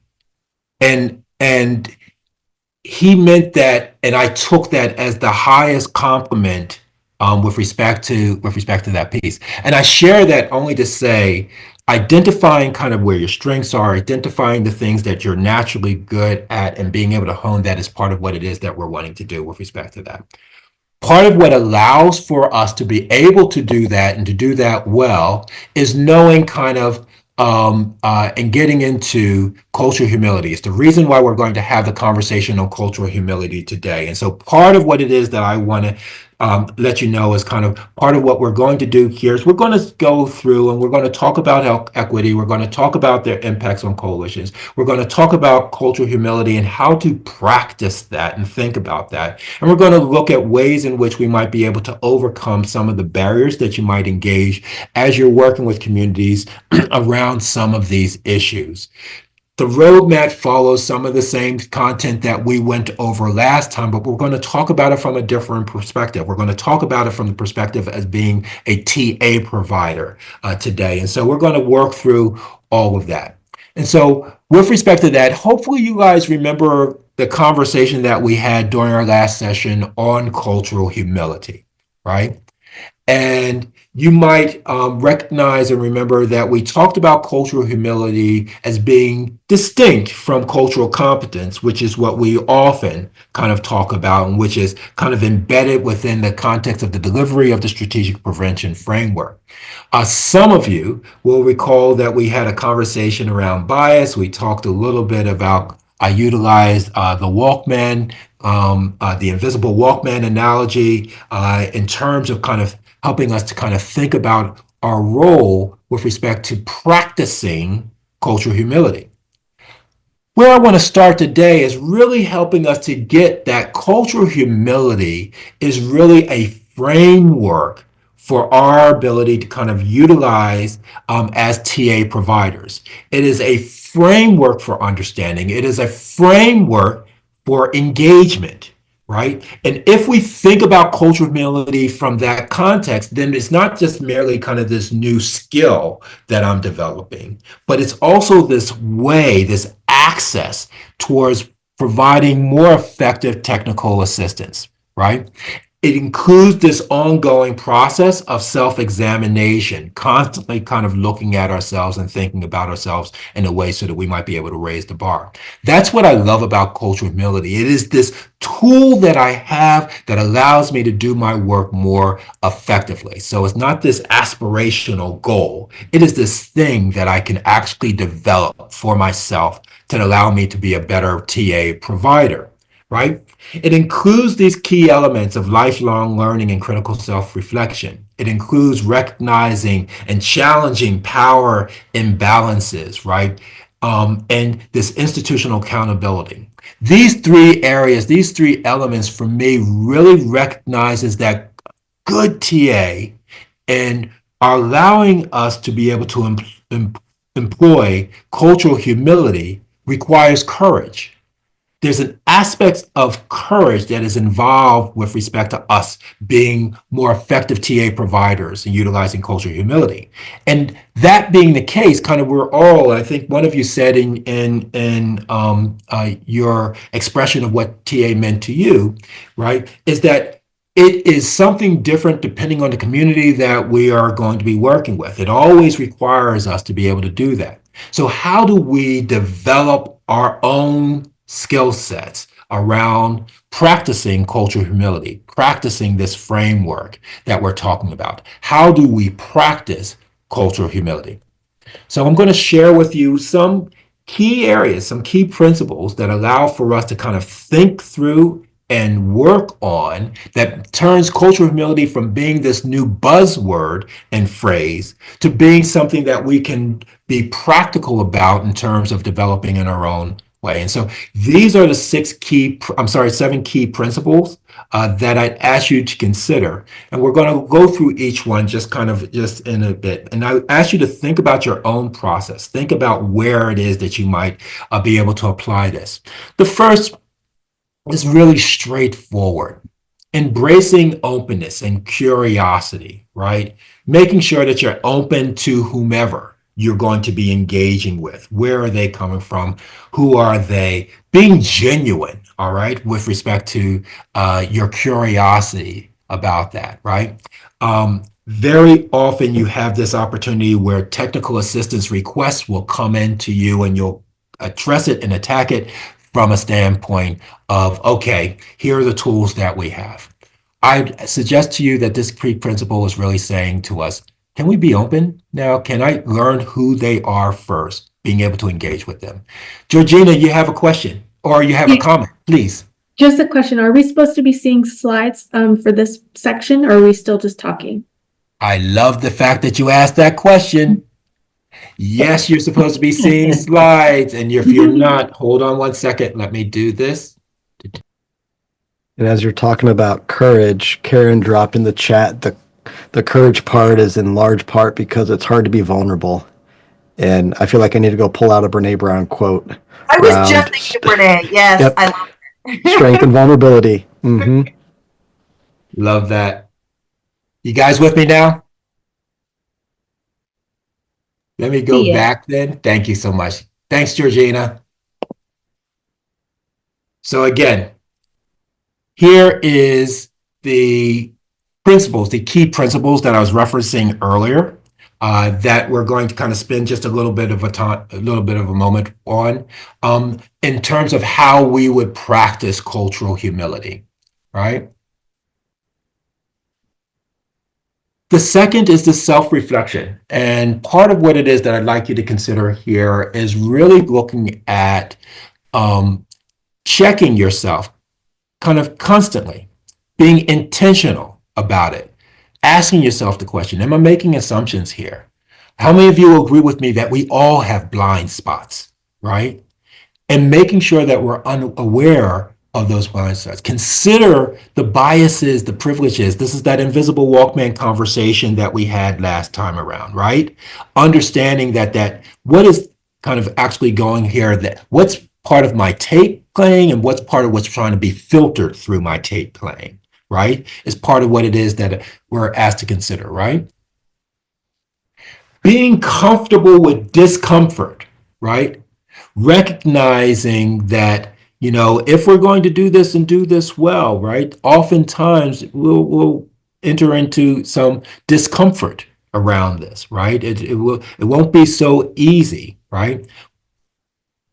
S1: And he meant that, and I took that as the highest compliment with respect to that piece. And I share that only to say, identifying kind of where your strengths are, identifying the things that you're naturally good at, and being able to hone that is part of what it is that we're wanting to do with respect to that. Part of what allows for us to be able to do that and to do that well is knowing kind of and getting into cultural humility. It's the reason why we're going to have the conversation on cultural humility today. And so part of what it is that I want to let you know is kind of part of what we're going to do here is we're going to go through and we're going to talk about equity. We're going to talk about their impacts on coalitions. We're going to talk about cultural humility and how to practice that and think about that. And we're going to look at ways in which we might be able to overcome some of the barriers that you might engage as you're working with communities around some of these issues. The roadmap follows some of the same content that we went over last time, but we're going to talk about it from a different perspective. We're going to talk about it from the perspective as being a TA provider today. And so we're going to work through all of that. And so with respect to that, hopefully you guys remember the conversation that we had during our last session on cultural humility, right? And you might recognize and remember that we talked about cultural humility as being distinct from cultural competence, which is what we often kind of talk about and which is kind of embedded within the context of the delivery of the strategic prevention framework. Some of you will recall that we had a conversation around bias. We talked a little bit about, I utilized the Walkman, the invisible Walkman analogy in terms of kind of helping us to kind of think about our role with respect to practicing cultural humility. Where I want to start today is really helping us to get that cultural humility is really a framework for our ability to kind of utilize as TA providers. It is a framework for understanding. It is a framework for engagement. Right? And if we think about cultural humility from that context, then it's not just merely kind of this new skill that I'm developing, but it's also this way, this access towards providing more effective technical assistance, right? It includes this ongoing process of self-examination, constantly kind of looking at ourselves and thinking about ourselves in a way so that we might be able to raise the bar. That's what I love about cultural humility. It is this tool that I have that allows me to do my work more effectively. So it's not this aspirational goal. It is this thing that I can actually develop for myself to allow me to be a better TA provider, right? It includes these key elements of lifelong learning and critical self-reflection. It includes recognizing and challenging power imbalances, right? And this institutional accountability. These three areas, these three elements for me really recognizes that good TA and are allowing us to be able to employ cultural humility requires courage. There's an aspect of courage that is involved with respect to us being more effective TA providers and utilizing cultural humility. And that being the case, kind of we're all, I think one of you said in your expression of what TA meant to you, right, is that it is something different depending on the community that we are going to be working with. It always requires us to be able to do that. So how do we develop our own skill sets around practicing cultural humility, practicing this framework that we're talking about? How do we practice cultural humility? So I'm going to share with you some key areas, some key principles that allow for us to kind of think through and work on that turns cultural humility from being this new buzzword and phrase to being something that we can be practical about in terms of developing in our own way. And so these are the seven key principles that I'd ask you to consider. And we're going to go through each one just in a bit. And I ask you to think about your own process. Think about where it is that you might be able to apply this. The first is really straightforward. Embracing openness and curiosity, right? Making sure that you're open to whomever you're going to be engaging with. Where are they coming from? Who are they? Being genuine, all right, with respect to your curiosity about that, right? Very often you have this opportunity where technical assistance requests will come into you and you'll address it and attack it from a standpoint of, okay, here are the tools that we have. I suggest to you that this principle is really saying to us, can we be open now? Can I learn who they are first, being able to engage with them? Georgina, you have a question or you have a comment, please.
S12: Just a question. Are we supposed to be seeing slides for this section, or are we still just talking?
S1: I love the fact that you asked that question. Yes, you're supposed to be seeing slides. And if you're not, hold on one second. Let me do this.
S3: And as you're talking about courage, Karen dropped in the chat, the courage part is in large part because it's hard to be vulnerable. And I feel like I need to go pull out a Brene Brown quote.
S2: I was just thinking of Brene. Yes,
S3: yep.
S2: I love it.
S3: Strength and vulnerability. Mm-hmm.
S1: Love that. You guys with me now? Let me go back then. Thank you so much. Thanks, Georgina. So again, here is the principles, the key principles that I was referencing earlier, that we're going to kind of spend just a little bit of a moment on, in terms of how we would practice cultural humility, right? The second is the self-reflection. And part of what it is that I'd like you to consider here is really looking at checking yourself kind of constantly, being intentional about it, asking yourself the question, am I making assumptions here? How many of you agree with me that we all have blind spots, right? And making sure that we're unaware of those blind spots. Consider the biases, the privileges. This is that invisible Walkman conversation that we had last time around, right? Understanding that what is kind of actually going here, that what's part of my tape playing and what's part of what's trying to be filtered through my tape playing, right? Is part of what it is that we're asked to consider, right? Being comfortable with discomfort, right? Recognizing that, if we're going to do this and do this well, right? Oftentimes we'll enter into some discomfort around this, right? It won't be so easy, right?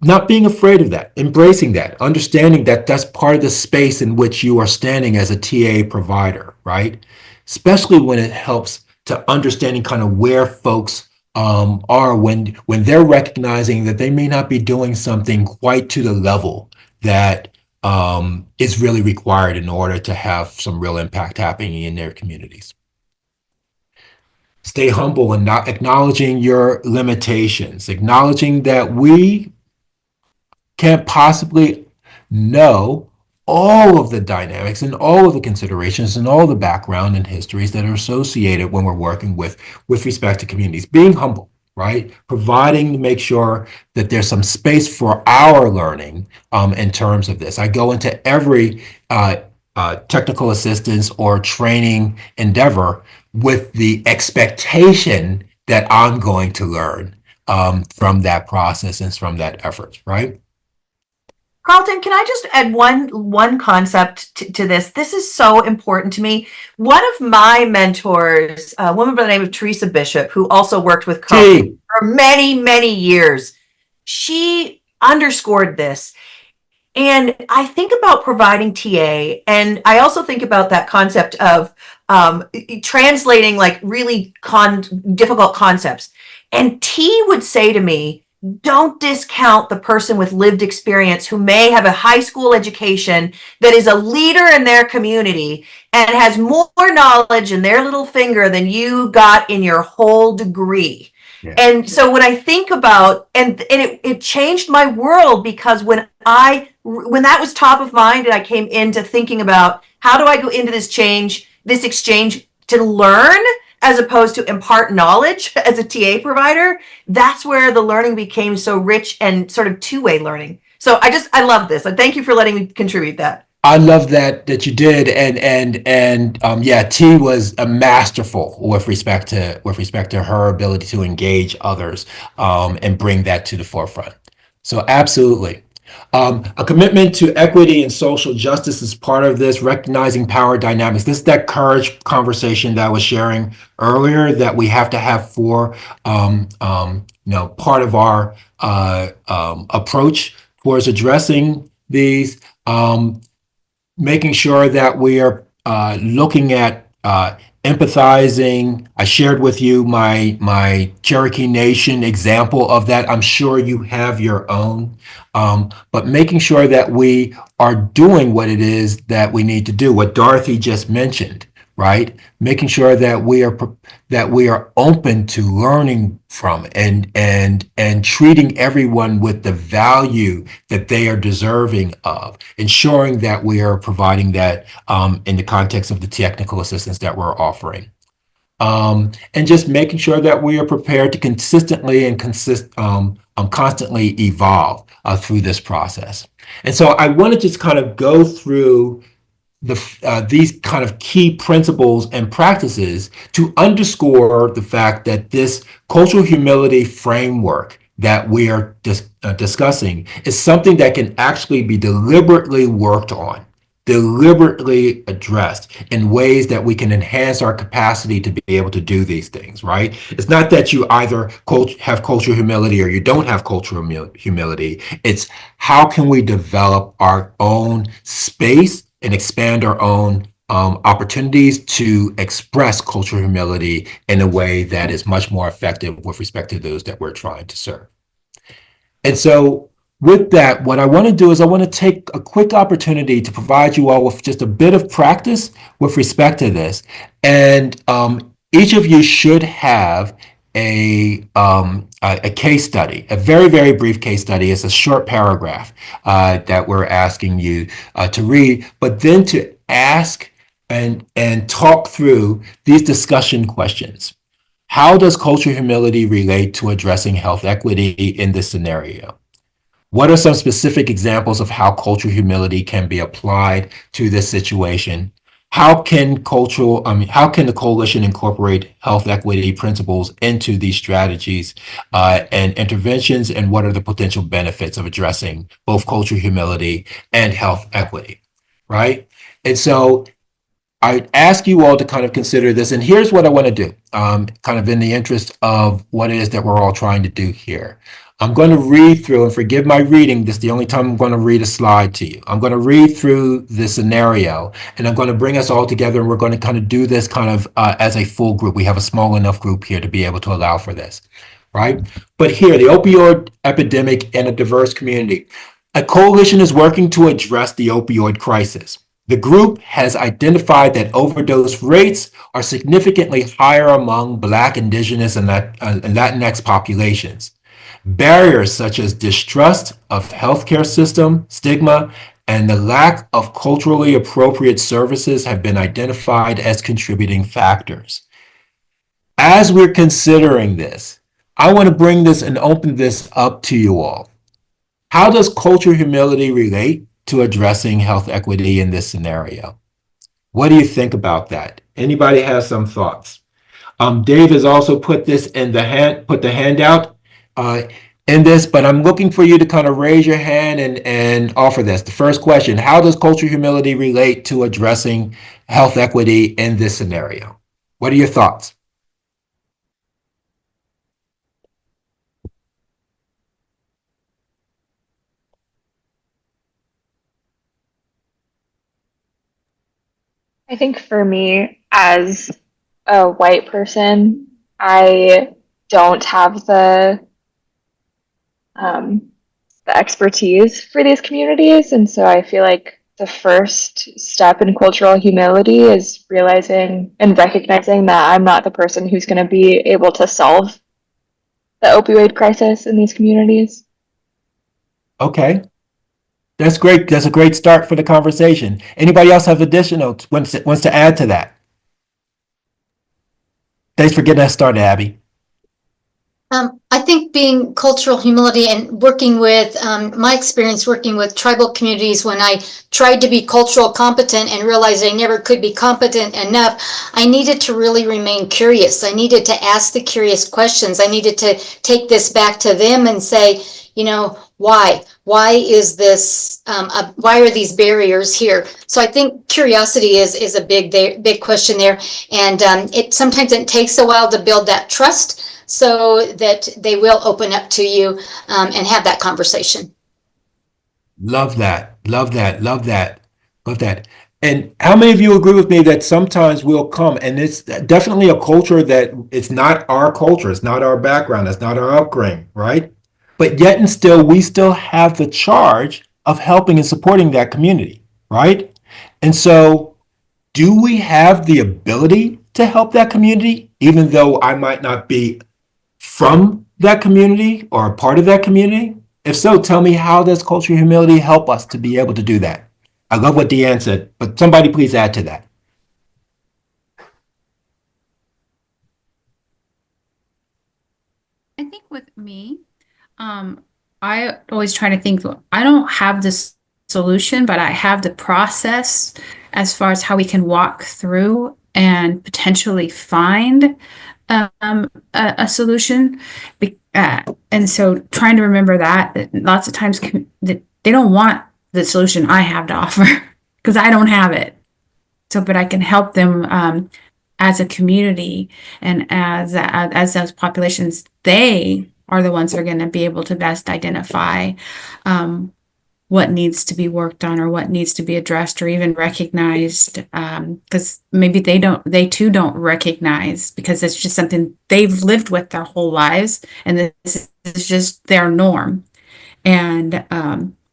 S1: Not being afraid of that, embracing that, understanding that that's part of the space in which you are standing as a TA provider, right? Especially when it helps to understanding kind of where folks are when they're recognizing that they may not be doing something quite to the level that is really required in order to have some real impact happening in their communities. Stay humble and not acknowledging your limitations, acknowledging that we can't possibly know all of the dynamics and all of the considerations and all the background and histories that are associated when we're working with respect to communities. Being humble, right? Providing to make sure that there's some space for our learning in terms of this. I go into every technical assistance or training endeavor with the expectation that I'm going to learn from that process and from that effort, right?
S2: Carlton, can I just add one concept to this? This is so important to me. One of my mentors, a woman by the name of Teresa Bishop, who also worked with Carlton for many, many years, she underscored this. And I think about providing TA, and I also think about that concept of translating like really difficult concepts. And T would say to me, don't discount the person with lived experience who may have a high school education, that is a leader in their community and has more knowledge in their little finger than you got in your whole degree.
S1: Yeah.
S2: And so when I think about, and it changed my world, because when that was top of mind and I came into thinking about how do I go into this exchange to learn as opposed to impart knowledge as a TA provider, that's where the learning became so rich and sort of two-way learning. So I love this. And thank you for letting me contribute that.
S1: I love that you did, and yeah, T was a masterful with respect to her ability to engage others, and bring that to the forefront. So absolutely. A commitment to equity and social justice is part of this, recognizing power dynamics. This is that courage conversation that I was sharing earlier that we have to have for part of our approach towards addressing these. Making sure that we are looking at empathizing. I shared with you my Cherokee Nation example of that. I'm sure you have your own, but making sure that we are doing what it is that we need to do. What Dorothy just mentioned, right? Making sure that we are open to learning from and treating everyone with the value that they are deserving of, ensuring that we are providing that in the context of the technical assistance that we're offering. And just making sure that we are prepared to consistently and constantly evolve through this process. And so I want to just kind of go through these kind of key principles and practices to underscore the fact that this cultural humility framework that we are discussing is something that can actually be deliberately worked on, deliberately addressed in ways that we can enhance our capacity to be able to do these things, right? It's not that you either have cultural humility or you don't have cultural humility. It's how can we develop our own space and expand our own opportunities to express cultural humility in a way that is much more effective with respect to those that we're trying to serve. And so with that, what I want to do is I want to take a quick opportunity to provide you all with just a bit of practice with respect to this. And each of you should have a case study, a very, very brief case study. It's a short paragraph that we're asking you to read, but then to ask and talk through these discussion questions. How does cultural humility relate to addressing health equity in this scenario? What are some specific examples of how cultural humility can be applied to this situation? How can the coalition incorporate health equity principles into these strategies and interventions, and what are the potential benefits of addressing both cultural humility and health equity, right? And so I ask you all to kind of consider this, and here's what I want to do, kind of in the interest of what it is that we're all trying to do here. I'm going to read through, and forgive my reading, this is the only time I'm going to read a slide to you. I'm going to read through the scenario, and I'm going to bring us all together, and we're going to kind of do this kind of as a full group. We have a small enough group here to be able to allow for this, right? But here, the opioid epidemic in a diverse community. A coalition is working to address the opioid crisis. The group has identified that overdose rates are significantly higher among Black, Indigenous, and Latinx populations. Barriers such as distrust of healthcare system, stigma, and the lack of culturally appropriate services have been identified as contributing factors. As we're considering this, I want to bring this and open this up to you all. How does cultural humility relate to addressing health equity in this scenario? What do you think about that? Anybody has some thoughts? Dave has also put this in the handout in this, but I'm looking for you to kind of raise your hand and offer this. The first question, how does cultural humility relate to addressing health equity in this scenario? What are your thoughts?
S7: I think for me, as a white person, I don't have the expertise for these communities, and so I feel like the first step in cultural humility is realizing and recognizing that I'm not the person who's going to be able to solve the opioid crisis in these communities.
S1: Okay. That's great. That's a great start for the conversation. Anybody else have additional wants to add to that? Thanks for getting us started, Abby.
S4: I think being cultural humility and working with my experience working with tribal communities when I tried to be cultural competent and realized I never could be competent enough, I needed to really remain curious. I needed to ask the curious questions. I needed to take this back to them and say, you know, why? Why is this? Why are these barriers here? So I think curiosity is a big question there, and it sometimes it takes a while to build that trust so that they will open up to you and have that conversation.
S1: Love that. Love that. Love that. Love that. And how many of you agree with me that sometimes we'll come, and it's definitely a culture that it's not our culture, it's not our background, it's not our upbringing, right? But yet and still, we still have the charge of helping and supporting that community, right? And so, do we have the ability to help that community, even though I might not be from that community or a part of that community? If so, tell me, how does cultural humility help us to be able to do that? I love what Deanne said, but somebody please add to that.
S8: I think with me, I always try to think, I don't have this solution, but I have the process as far as how we can walk through and potentially find a solution. And so trying to remember that lots of times they don't want the solution I have to offer because I don't have it. So, but I can help them as a community and as those populations, they are the ones that are going to be able to best identify what needs to be worked on or what needs to be addressed or even recognized, because maybe they too don't recognize because it's just something they've lived with their whole lives and this is just their norm. And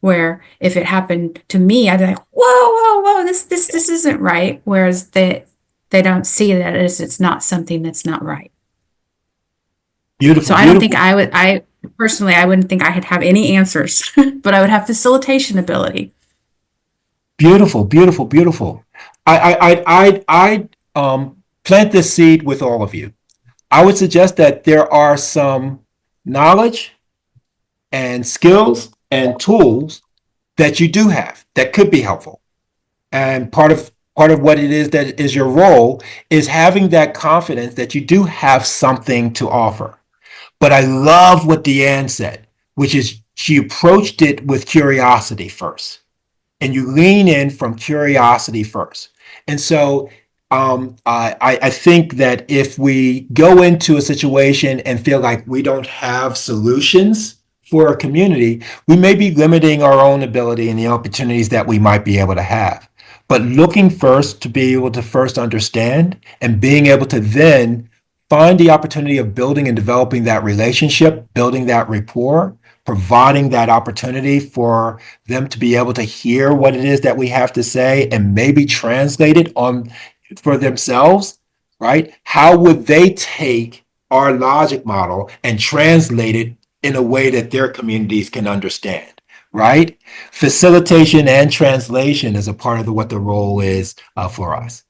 S8: where if it happened to me, I'd be like, whoa, this isn't right. Whereas they don't see that as it's not something that's not right.
S1: Beautiful.
S8: So I don't think I personally, I wouldn't think I could have any answers, but I would have facilitation ability.
S1: Beautiful, beautiful, beautiful. I plant this seed with all of you. I would suggest that there are some knowledge and skills and tools that you do have that could be helpful. And part of what it is that is your role is having that confidence that you do have something to offer. But I love what Deanne said, which is she approached it with curiosity first. And you lean in from curiosity first. And so I think that if we go into a situation and feel like we don't have solutions for a community, we may be limiting our own ability and the opportunities that we might be able to have. But looking first to be able to first understand and being able to then find the opportunity of building and developing that relationship, building that rapport, providing that opportunity for them to be able to hear what it is that we have to say and maybe translate it on for themselves, right? How would they take our logic model and translate it in a way that their communities can understand, right? Facilitation and translation is a part of what the role is for us.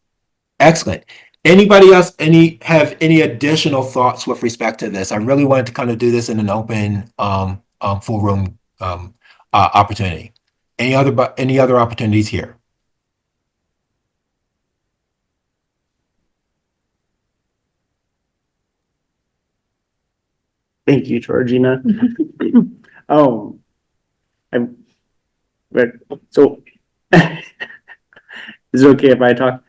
S1: Excellent. Anybody else have any additional thoughts with respect to this? I really wanted to kind of do this in an open full room opportunity. Any other opportunities here?
S5: Thank you, Georgina. So is it okay if I talk?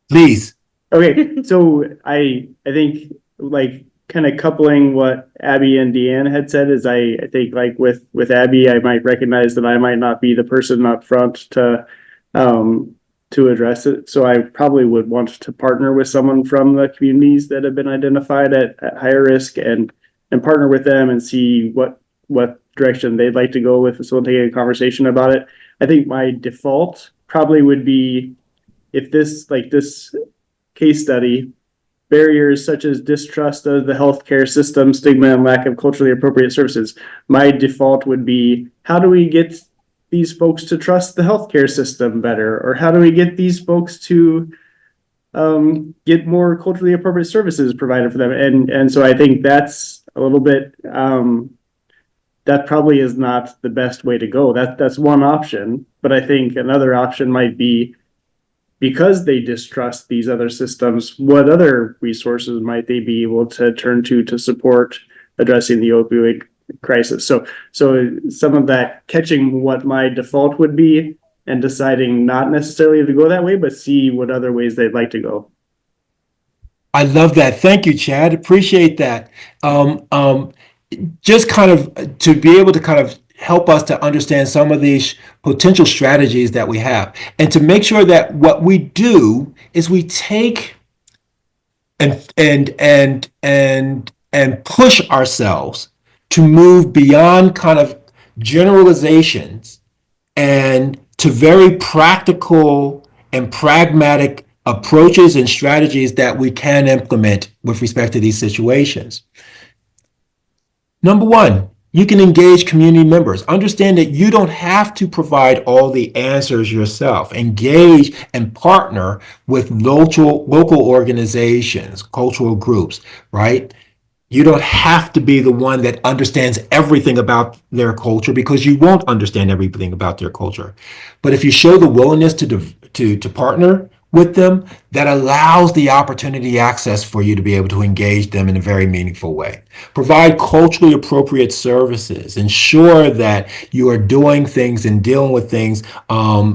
S1: Please.
S5: Okay, so I think like kind of coupling what Abby and Deanne had said is I think like with Abby, I might recognize that I might not be the person up front to address it. So I probably would want to partner with someone from the communities that have been identified at higher risk and partner with them and see what direction they'd like to go with facilitating a conversation about it. I think my default probably would be if this case study barriers such as distrust of the healthcare system, stigma, and lack of culturally appropriate services, my default would be, how do we get these folks to trust the healthcare system better? Or how do we get these folks to get more culturally appropriate services provided for them? And so I think that's a little bit, that probably is not the best way to go. That's one option. But I think another option might be, because they distrust these other systems, what other resources might they be able to turn to support addressing the opioid crisis? So some of that, catching what my default would be and deciding not necessarily to go that way, but see what other ways they'd like to go.
S1: I love that. Thank you, Chad. Appreciate that. Just kind of to be able to kind of help us to understand some of these potential strategies that we have, and to make sure that what we do is we take and push ourselves to move beyond kind of generalizations and to very practical and pragmatic approaches and strategies that we can implement with respect to these situations. Number one, you can engage community members. Understand that you don't have to provide all the answers yourself. Engage and partner with local organizations, cultural groups, right? You don't have to be the one that understands everything about their culture, because you won't understand everything about their culture. But if you show the willingness to partner with them, that allows the opportunity access for you to be able to engage them in a very meaningful way. Provide culturally appropriate services. Ensure that you are doing things and dealing with things,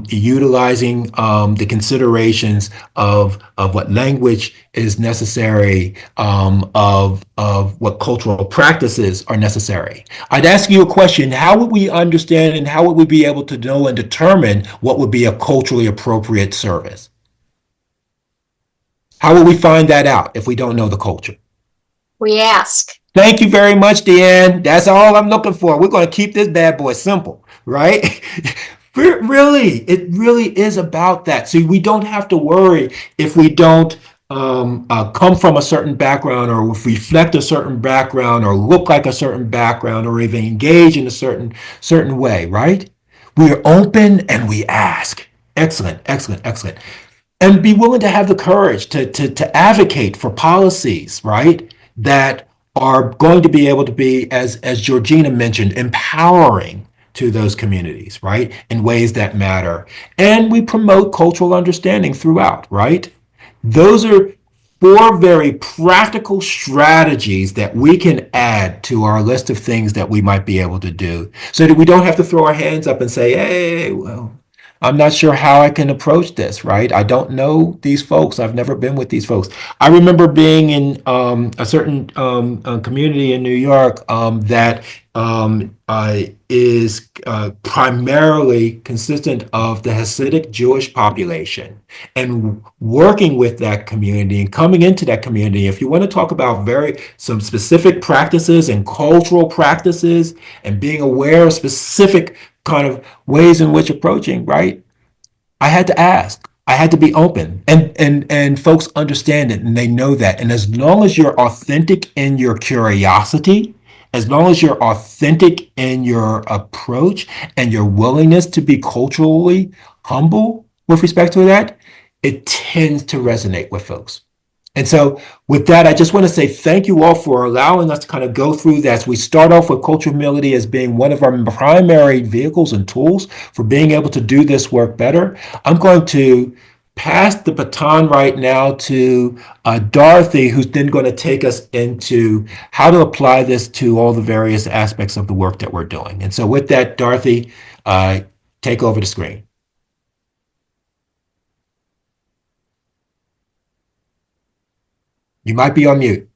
S1: utilizing the considerations of what language is necessary, of what cultural practices are necessary. I'd ask you a question: how would we understand and how would we be able to know and determine what would be a culturally appropriate service? How will we find that out if we don't know the culture?
S4: We ask.
S1: Thank you very much, Deanne. That's all I'm looking for. We're going to keep this bad boy simple, right? Really, it really is about that. So we don't have to worry if we don't come from a certain background, or reflect a certain background, or look like a certain background, or even engage in a certain way, right? We are open and we ask. Excellent, excellent, excellent. And be willing to have the courage to advocate for policies, right, that are going to be able to be, as Georgina mentioned, empowering to those communities, right, in ways that matter. And we promote cultural understanding throughout, right? Those are 4 very practical strategies that we can add to our list of things that we might be able to do, so that we don't have to throw our hands up and say, hey, well, I'm not sure how I can approach this, right? I don't know these folks. I've never been with these folks. I remember being in a certain community in New York that is primarily consistent of the Hasidic Jewish population, and working with that community and coming into that community. If you want to talk about some specific practices and cultural practices, and being aware of specific kind of ways in which approaching, right? I had to ask. I had to be open, and folks understand it, and they know that. And as long as you're authentic in your curiosity, as long as you're authentic in your approach and your willingness to be culturally humble with respect to that, it tends to resonate with folks. And so with that, I just want to say thank you all for allowing us to kind of go through that. We start off with cultural humility as being one of our primary vehicles and tools for being able to do this work better. I'm going to pass the baton right now to Dorothy, who's then going to take us into how to apply this to all the various aspects of the work that we're doing. And so with that, Dorothy, take over the screen. You might be on mute.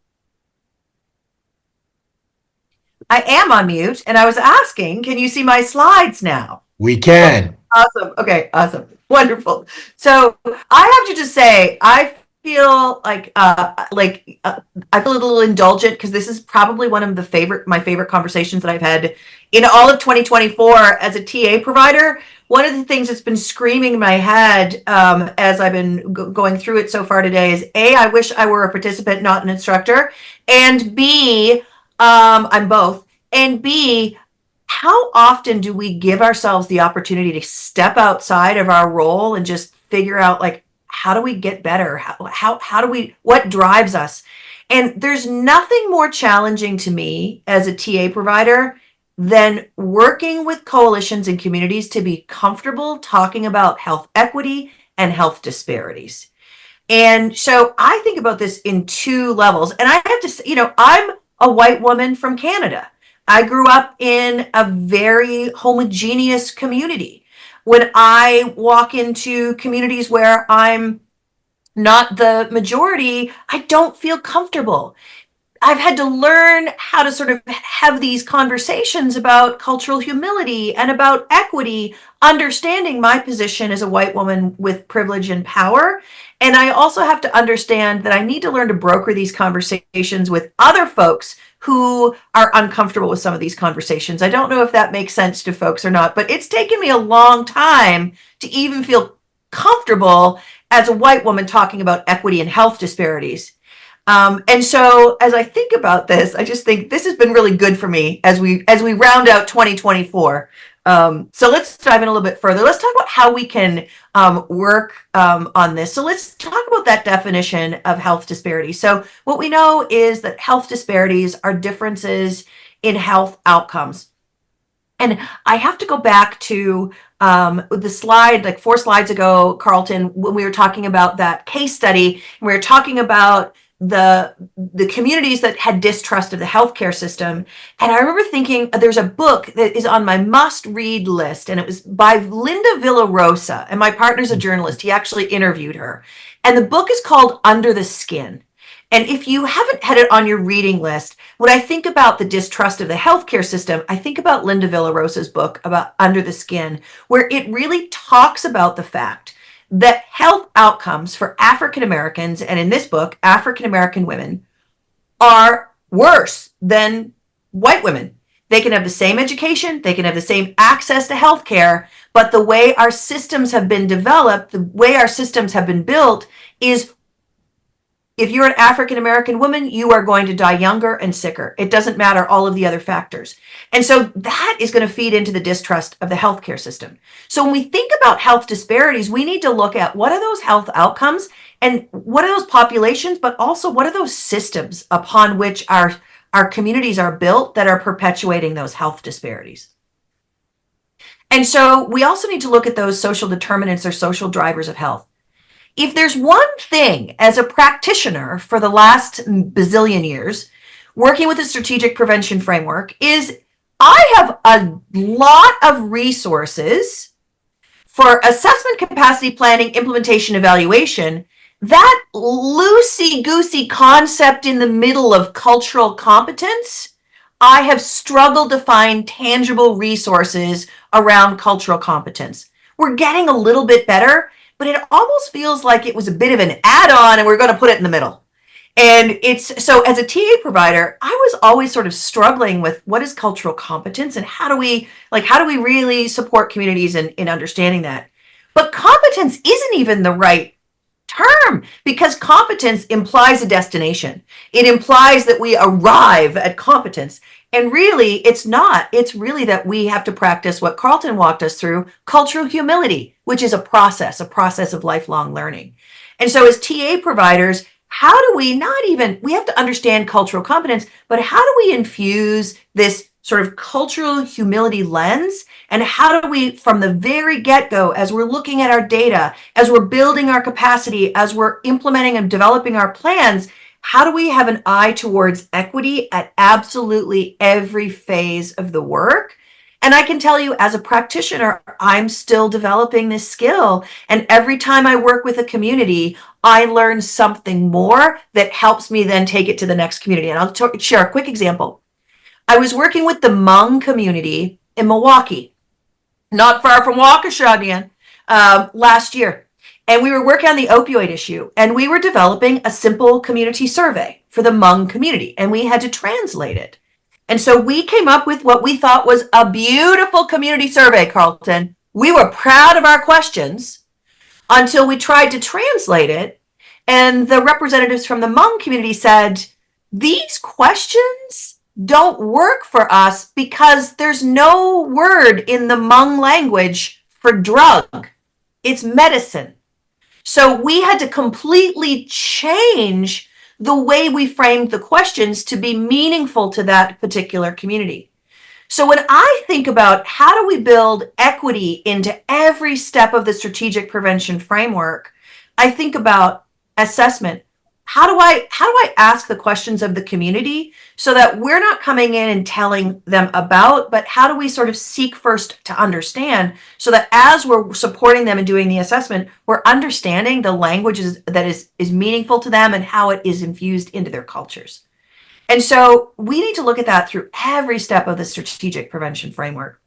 S2: I am on mute, and I was asking, can you see my slides now?
S1: We can.
S2: Awesome. Okay, awesome. Wonderful. So I have to just say, I feel like I feel a little indulgent because this is probably one of my favorite conversations that I've had in all of 2024 as a TA provider. One of the things that's been screaming in my head as I've been going through it so far today is A, I wish I were a participant, not an instructor, and B, I'm both, and B, how often do we give ourselves the opportunity to step outside of our role and just figure out, like, how do we get better? How do we, what drives us? And there's nothing more challenging to me as a TA provider than working with coalitions and communities to be comfortable talking about health equity and health disparities. And so I think about this in two levels. And I have to say, I'm a white woman from Canada. I grew up in a very homogeneous community. When I walk into communities where I'm not the majority, I don't feel comfortable. I've had to learn how to sort of have these conversations about cultural humility and about equity, understanding my position as a white woman with privilege and power. And I also have to understand that I need to learn to broker these conversations with other folks who are uncomfortable with some of these conversations. I don't know if that makes sense to folks or not, but it's taken me a long time to even feel comfortable as a white woman talking about equity and health disparities. And so as I think about this, I just think this has been really good for me as we round out 2024. So let's dive in a little bit further. Let's talk about how we can work on this. So let's talk about that definition of health disparity. So what we know is that health disparities are differences in health outcomes. And I have to go back to the slide, like 4 slides ago, Carlton, when we were talking about that case study, and we were talking about the communities that had distrust of the healthcare system. And I remember thinking, there's a book that is on my must-read list, and it was by Linda Villarosa, and my partner's a journalist. He actually interviewed her. And the book is called Under the Skin. And if you haven't had it on your reading list, when I think about the distrust of the healthcare system, I think about Linda Villarosa's book about Under the Skin, where it really talks about the fact that health outcomes for African Americans, and in this book, African American women, are worse than white women. They can have the same education, they can have the same access to healthcare, but the way our systems have been developed, the way our systems have been built is, if you're an African American woman, you are going to die younger and sicker. It doesn't matter all of the other factors. And so that is going to feed into the distrust of the healthcare system. So when we think about health disparities, we need to look at what are those health outcomes and what are those populations, but also what are those systems upon which our communities are built that are perpetuating those health disparities. And so we also need to look at those social determinants or social drivers of health. If there's one thing as a practitioner for the last bazillion years, working with a strategic prevention framework, is I have a lot of resources for assessment, capacity planning, implementation, evaluation. That loosey-goosey concept in the middle of cultural competence, I have struggled to find tangible resources around cultural competence. We're getting a little bit better, but it almost feels like it was a bit of an add-on and we're going to put it in the middle. And it's so, as a TA provider, I was always sort of struggling with what is cultural competence and how do we really support communities in understanding that. But competence isn't even the right term, because competence implies a destination. It implies that we arrive at competence. And really, it's not. It's really that we have to practice what Carlton walked us through, cultural humility, which is a process of lifelong learning. And so as TA providers, how do we we have to understand cultural competence, but how do we infuse this sort of cultural humility lens? And how do we, from the very get-go, as we're looking at our data, as we're building our capacity, as we're implementing and developing our plans, how do we have an eye towards equity at absolutely every phase of the work? And I can tell you, as a practitioner, I'm still developing this skill. And every time I work with a community, I learn something more that helps me then take it to the next community. And I'll share a quick example. I was working with the Hmong community in Milwaukee, not far from Waukesha again, last year. And we were working on the opioid issue, and we were developing a simple community survey for the Hmong community, and we had to translate it. And so we came up with what we thought was a beautiful community survey, Carlton. We were proud of our questions until we tried to translate it. And the representatives from the Hmong community said, these questions don't work for us because there's no word in the Hmong language for drug. It's medicine. So we had to completely change the way we framed the questions to be meaningful to that particular community. So when I think about how do we build equity into every step of the strategic prevention framework, I think about assessment. How do I ask the questions of the community so that we're not coming in and telling them about, but how do we sort of seek first to understand so that as we're supporting them and doing the assessment, we're understanding the languages that is meaningful to them and how it is infused into their cultures. And so we need to look at that through every step of the strategic prevention framework.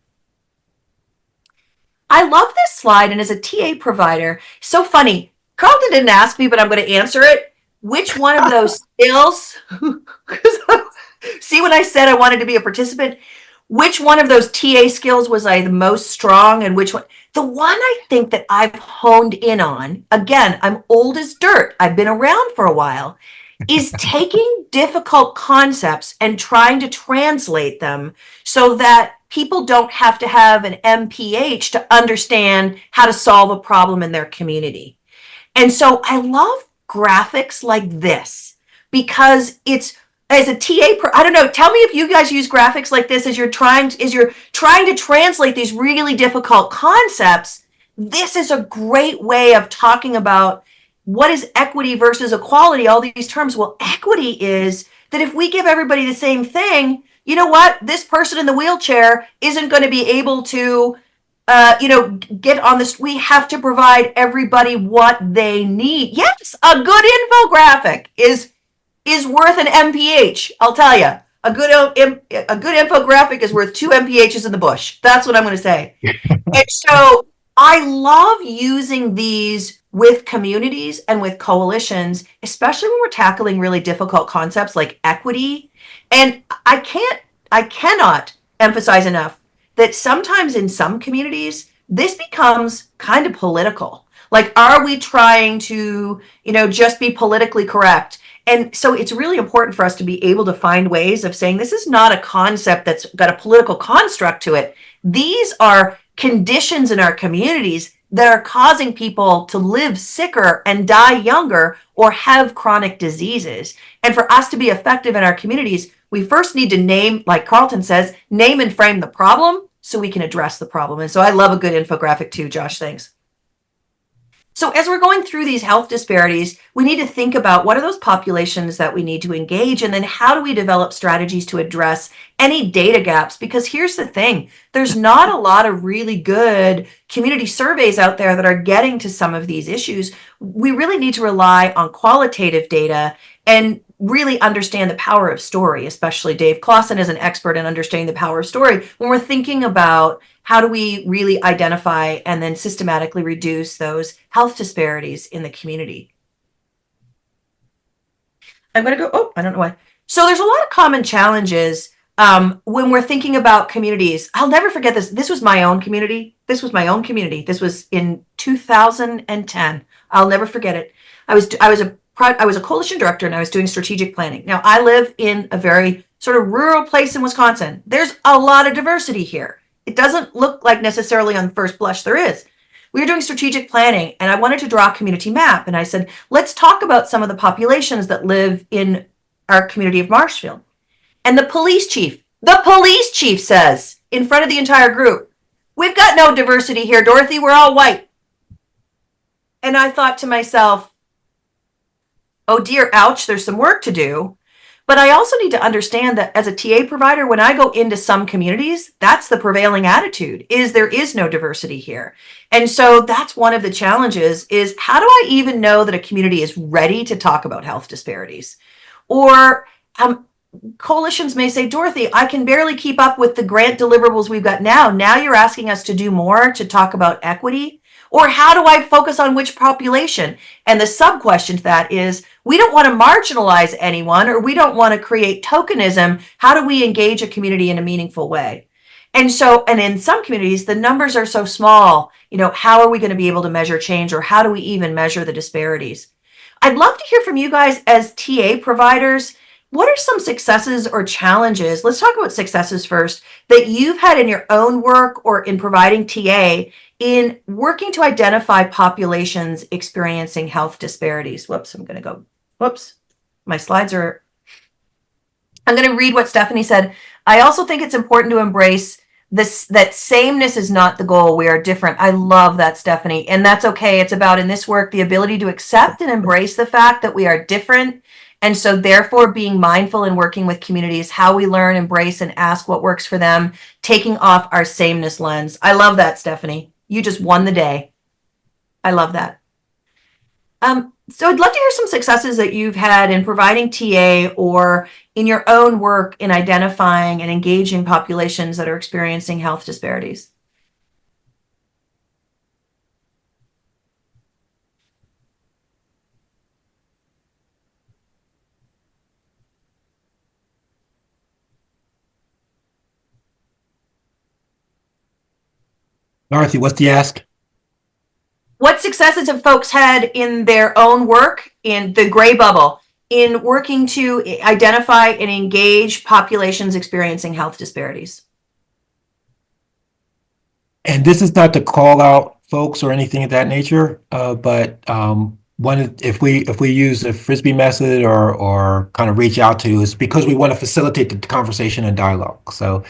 S2: I love this slide, and as a TA provider, so funny. Carlton didn't ask me, but I'm going to answer it. Which one of those skills, see when I said I wanted to be a participant, which one of those TA skills was I the most strong, and which one? The one I think that I've honed in on, again, I'm old as dirt, I've been around for a while, is taking difficult concepts and trying to translate them so that people don't have to have an MPH to understand how to solve a problem in their community. And so I love graphics like this because it's, as a TA, I don't know, tell me if you guys use graphics like this as you're trying to translate these really difficult concepts. This is a great way of talking about what is equity versus equality, all these terms. Well, equity is that if we give everybody the same thing, you know what? This person in the wheelchair isn't going to be able to, get on this. We have to provide everybody what they need. Yes, a good infographic is worth an MPH. I'll tell you, a good infographic is worth 2 MPHs in the bush. That's what I'm going to say. And so I love using these with communities and with coalitions, especially when we're tackling really difficult concepts like equity. And I cannot emphasize enough that sometimes in some communities, this becomes kind of political. Like, are we trying to, just be politically correct? And so it's really important for us to be able to find ways of saying this is not a concept that's got a political construct to it. These are conditions in our communities that are causing people to live sicker and die younger or have chronic diseases. And for us to be effective in our communities, we first need to name, like Carlton says, name and frame the problem so we can address the problem. And so I love a good infographic too, Josh, thanks. So as we're going through these health disparities, we need to think about what are those populations that we need to engage, and then how do we develop strategies to address any data gaps? Because here's the thing, there's not a lot of really good community surveys out there that are getting to some of these issues. We really need to rely on qualitative data and really understand the power of story, especially Dave Closson is an expert in understanding the power of story when we're thinking about how do we really identify and then systematically reduce those health disparities in the community. I'm going to go, I don't know why. So there's a lot of common challenges when we're thinking about communities. I'll never forget this. This was my own community. This was in 2010. I'll never forget it. I was a coalition director and I was doing strategic planning. Now I live in a very sort of rural place in Wisconsin. There's a lot of diversity here. It doesn't look like necessarily on first blush there is. We were doing strategic planning and I wanted to draw a community map. And I said, let's talk about some of the populations that live in our community of Marshfield. And the police chief says in front of the entire group, we've got no diversity here, Dorothy, we're all white. And I thought to myself, oh dear, ouch, there's some work to do. But I also need to understand that as a TA provider, when I go into some communities, that's the prevailing attitude, is there is no diversity here. And so that's one of the challenges is how do I even know that a community is ready to talk about health disparities? Or coalitions may say, Dorothy, I can barely keep up with the grant deliverables we've got now. Now you're asking us to do more to talk about equity. Or how do I focus on which population? And the sub question to that is, we don't want to marginalize anyone, or we don't want to create tokenism. How do we engage a community in a meaningful way? And so, and in some communities, the numbers are so small, how are we going to be able to measure change, or how do we even measure the disparities? I'd love to hear from you guys as TA providers. What are some successes or challenges? Let's talk about successes first that you've had in your own work or in providing TA in working to identify populations experiencing health disparities. Whoops, I'm going to go. Whoops, my slides are. I'm going to read what Stephanie said. I also think it's important to embrace this, that sameness is not the goal. We are different. I love that, Stephanie. And that's okay. It's about, in this work, the ability to accept and embrace the fact that we are different. And so therefore being mindful in working with communities, how we learn, embrace, and ask what works for them, taking off our sameness lens. I love that, Stephanie. You just won the day. I love that. So I'd love to hear some successes that you've had in providing TA or in your own work in identifying and engaging populations that are experiencing health disparities.
S1: Dorothy, what's the ask?
S2: What successes have folks had in their own work in the gray bubble in working to identify and engage populations experiencing health disparities?
S1: And this is not to call out folks or anything of that nature, but if we use a Frisbee method or kind of reach out to, is because we want to facilitate the conversation and dialogue. So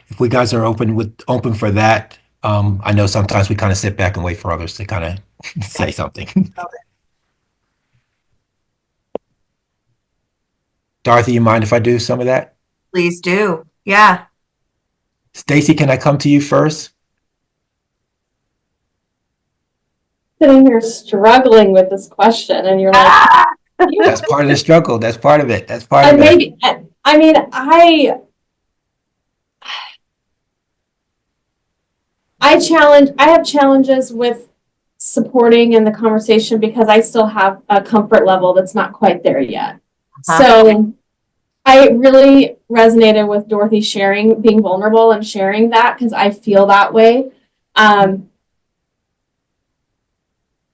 S1: if we guys are open for that, I know sometimes we kind of sit back and wait for others to kind of say something. Dorothy, you mind if I do some of that?
S2: Please do. Yeah.
S1: Stacy, can I come to you first?
S9: Sitting here struggling with this question, and you're like,
S1: That's part of the struggle. That's part of it. That's part of
S9: and
S1: it.
S9: maybe, I mean, I have challenges with supporting in the conversation because I still have a comfort level that's not quite there yet. So I really resonated with Dorothy sharing, being vulnerable and sharing that, because I feel that way.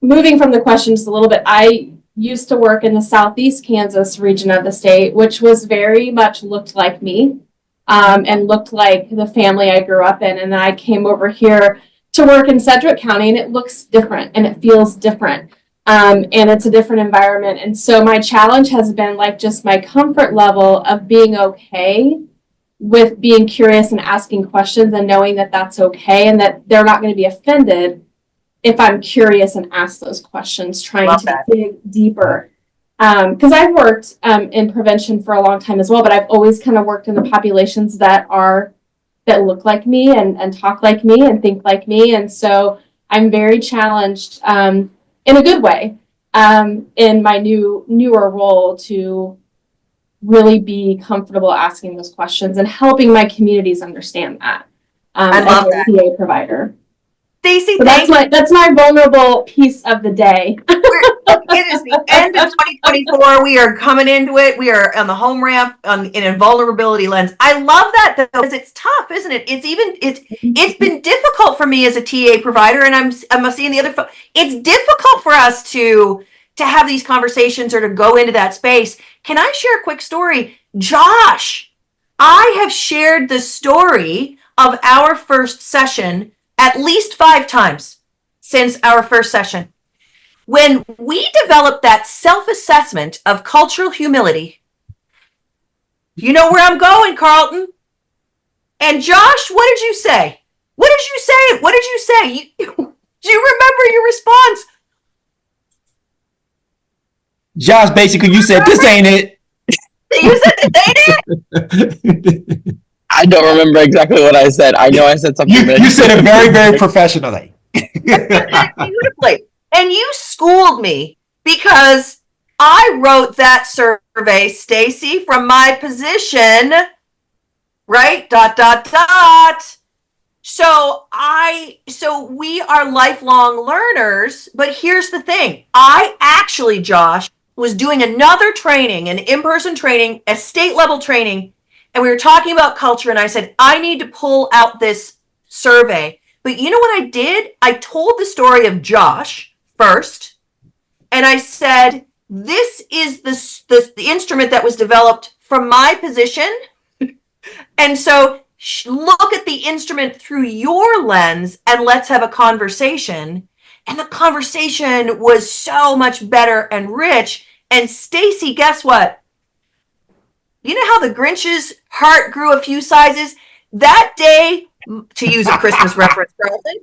S9: Moving from the questions a little bit, I used to work in the Southeast Kansas region of the state, which was very much looked like me, and looked like the family I grew up in. And then I came over here to work in Sedgwick County, and it looks different and it feels different. And it's a different environment. And so my challenge has been like just my comfort level of being okay with being curious and asking questions and knowing that that's okay and that they're not going to be offended if I'm curious and ask those questions, trying to dig deeper. Because I've worked in prevention for a long time as well, but I've always kind of worked in the populations that look like me and talk like me and think like me. And so I'm very challenged in a good way in my newer role to really be comfortable asking those questions and helping my communities understand that.
S2: I love that.
S9: As a TA provider.
S2: Stacy,
S9: so that's my vulnerable piece of the day.
S2: It is the end of 2024. We are coming into it. We are on the home ramp in a vulnerability lens. I love that though, because it's tough, isn't it? It's been difficult for me as a TA provider, and I'm seeing the other. It's difficult for us to have these conversations or to go into that space. Can I share a quick story? Josh, I have shared the story of our first session at least 5 times since our first session. When we developed that self-assessment of cultural humility, you know where I'm going, Carlton. And Josh, what did you say? What did you say? What did you say? Do you remember your response?
S1: Josh, basically, you said, this ain't it.
S2: You said, this ain't it?
S10: I don't remember exactly what I said. I know I said something.
S1: You said it very, very professionally.
S2: Beautifully. And you schooled me because I wrote that survey, Stacy, from my position, right? ... So we are lifelong learners, but here's the thing. I actually, Josh, was doing another training, an in-person training, a state level training, and we were talking about culture, and I said, I need to pull out this survey. But you know what I did? I told the story of Josh first, and I said, this is the instrument that was developed from my position. And so look at the instrument through your lens and let's have a conversation. And the conversation was so much better and rich. And Stacy, guess what? You know how the Grinch's heart grew a few sizes? That day, to use a Christmas reference, Carlton.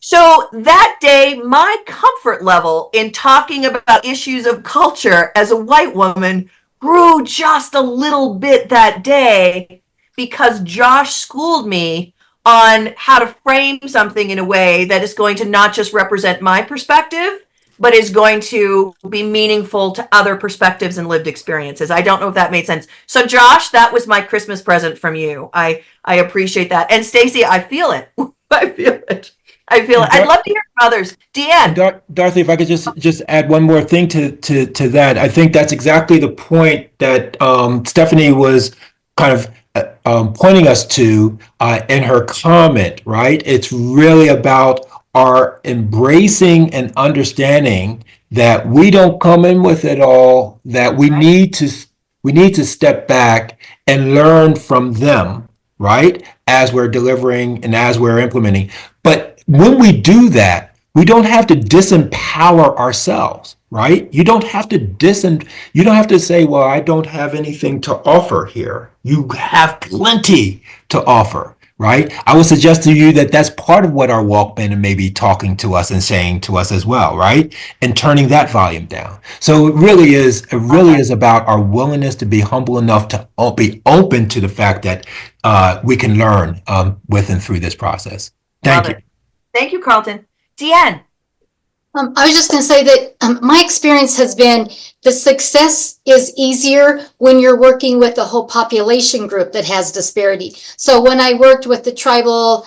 S2: So that day, my comfort level in talking about issues of culture as a white woman grew just a little bit that day because Josh schooled me on how to frame something in a way that is going to not just represent my perspective, but is going to be meaningful to other perspectives and lived experiences. I don't know if that made sense. So Josh, that was my Christmas present from you. I appreciate that. And Stacy, I feel it. I feel it. I'd love to hear from others. Deanne.
S1: Dorothy, if I could just add one more thing to that. I think that's exactly the point that Stephanie was kind of pointing us to in her comment, right? It's really about our embracing and understanding that we don't come in with it all, that we need to step back and learn from them, right? As we're delivering and as we're implementing. But when we do that, we don't have to disempower ourselves, right? You don't have to say, well, I don't have anything to offer here. You have plenty to offer, right? I would suggest to you that that's part of what our walkman may be talking to us and saying to us as well, right? And turning that volume down. So it really is about our willingness to be humble enough to be open to the fact that we can learn with and through this process. Thank you.
S2: Thank you, Carlton. Deanne.
S4: I was just going to say that my experience has been the success is easier when you're working with a whole population group that has disparity. So when I worked with the tribal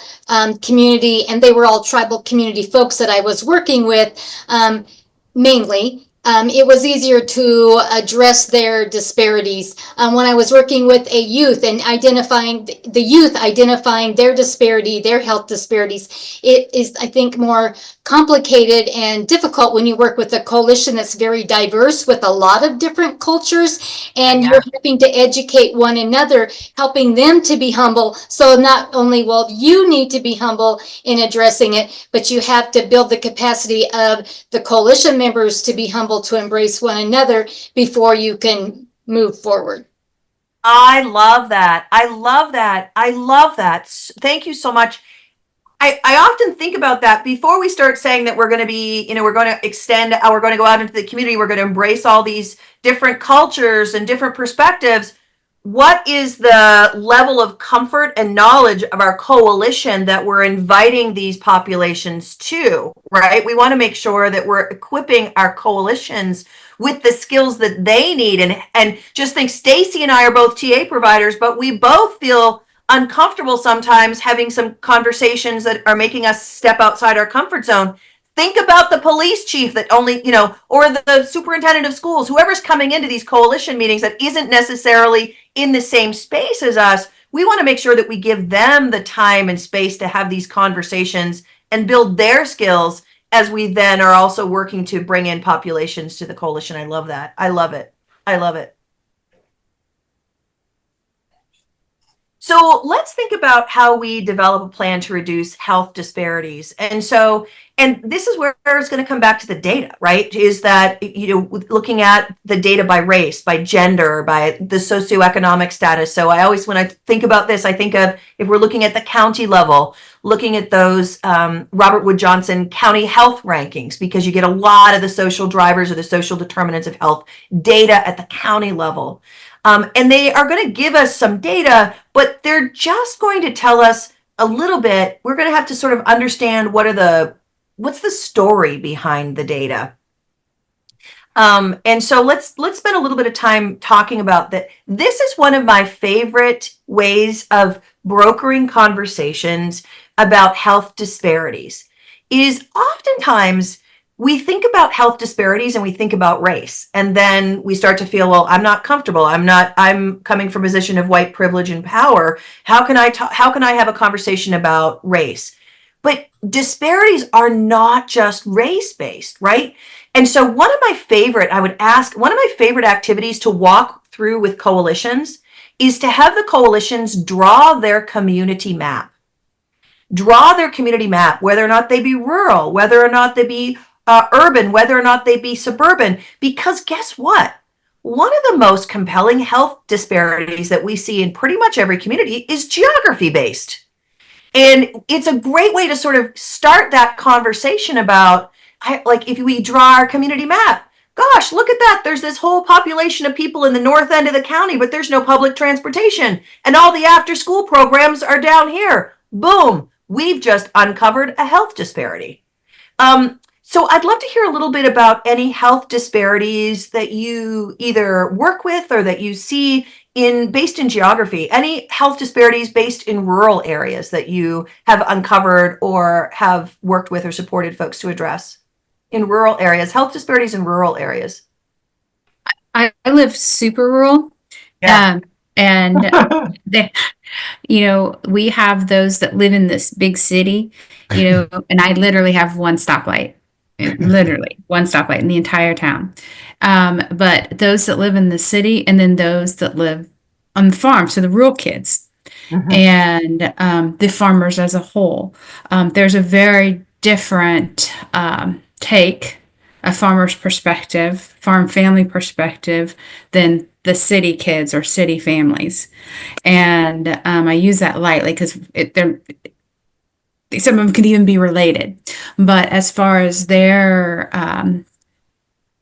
S4: community, and they were all tribal community folks that I was working with, mainly, it was easier to address their disparities. When I was working with a youth and identifying their disparity, their health disparities, it is, I think, more complicated and difficult when you work with a coalition that's very diverse with a lot of different cultures, and you're having to educate one another, helping them to be humble. So not only will you need to be humble in addressing it, but you have to build the capacity of the coalition members to be humble to embrace one another before you can move forward.
S2: I love that. I love that. I love that. Thank you so much. I often think about that before we start saying that we're going to be, we're going to extend, we're going to go out into the community, we're going to embrace all these different cultures and different perspectives. What is the level of comfort and knowledge of our coalition that we're inviting these populations to, right? We want to make sure that we're equipping our coalitions with the skills that they need. And just think, Stacy and I are both TA providers, but we both feel uncomfortable sometimes having some conversations that are making us step outside our comfort zone. Think about the police chief that only, or the superintendent of schools, whoever's coming into these coalition meetings that isn't necessarily in the same space as us. We want to make sure that we give them the time and space to have these conversations and build their skills as we then are also working to bring in populations to the coalition. I love that. I love it. I love it. So let's think about how we develop a plan to reduce health disparities. And this is where it's going to come back to the data, right? Is that, looking at the data by race, by gender, by the socioeconomic status. So when I think about this, I think of, if we're looking at the county level, looking at those Robert Wood Johnson county health rankings, because you get a lot of the social drivers or the social determinants of health data at the county level. And they are going to give us some data, but they're just going to tell us a little bit. We're going to have to sort of understand what's the story behind the data. And so let's spend a little bit of time talking about that. This is one of my favorite ways of brokering conversations, about health disparities is oftentimes we think about health disparities and we think about race, and then we start to feel, well, I'm not comfortable. I'm coming from a position of white privilege and power. How can I have a conversation about race? But disparities are not just race-based, right? And so one of my favorite activities to walk through with coalitions is to have the coalitions draw their community map. Draw their community map, whether or not they be rural, whether or not they be urban, whether or not they be suburban, because guess what? One of the most compelling health disparities that we see in pretty much every community is geography based. And it's a great way to sort of start that conversation about, like, if we draw our community map, gosh, look at that. There's this whole population of people in the north end of the county, but there's no public transportation. And all the after school programs are down here. Boom. We've just uncovered a health disparity. So I'd love to hear a little bit about any health disparities that you either work with or that you see based in geography. Any health disparities based in rural areas that you have uncovered or have worked with or supported folks to address in rural areas, health disparities in rural areas.
S8: I live super rural.
S2: Yeah.
S8: And we have those that live in this big city, and I literally have one stoplight. Literally one stoplight in the entire town. But those that live in the city, and then those that live on the farm, so the rural kids, and the farmers as a whole, there's a very different take, a farmer's perspective, farm family perspective, than the city kids or city families. And I use that lightly because some of them could even be related. But as far as their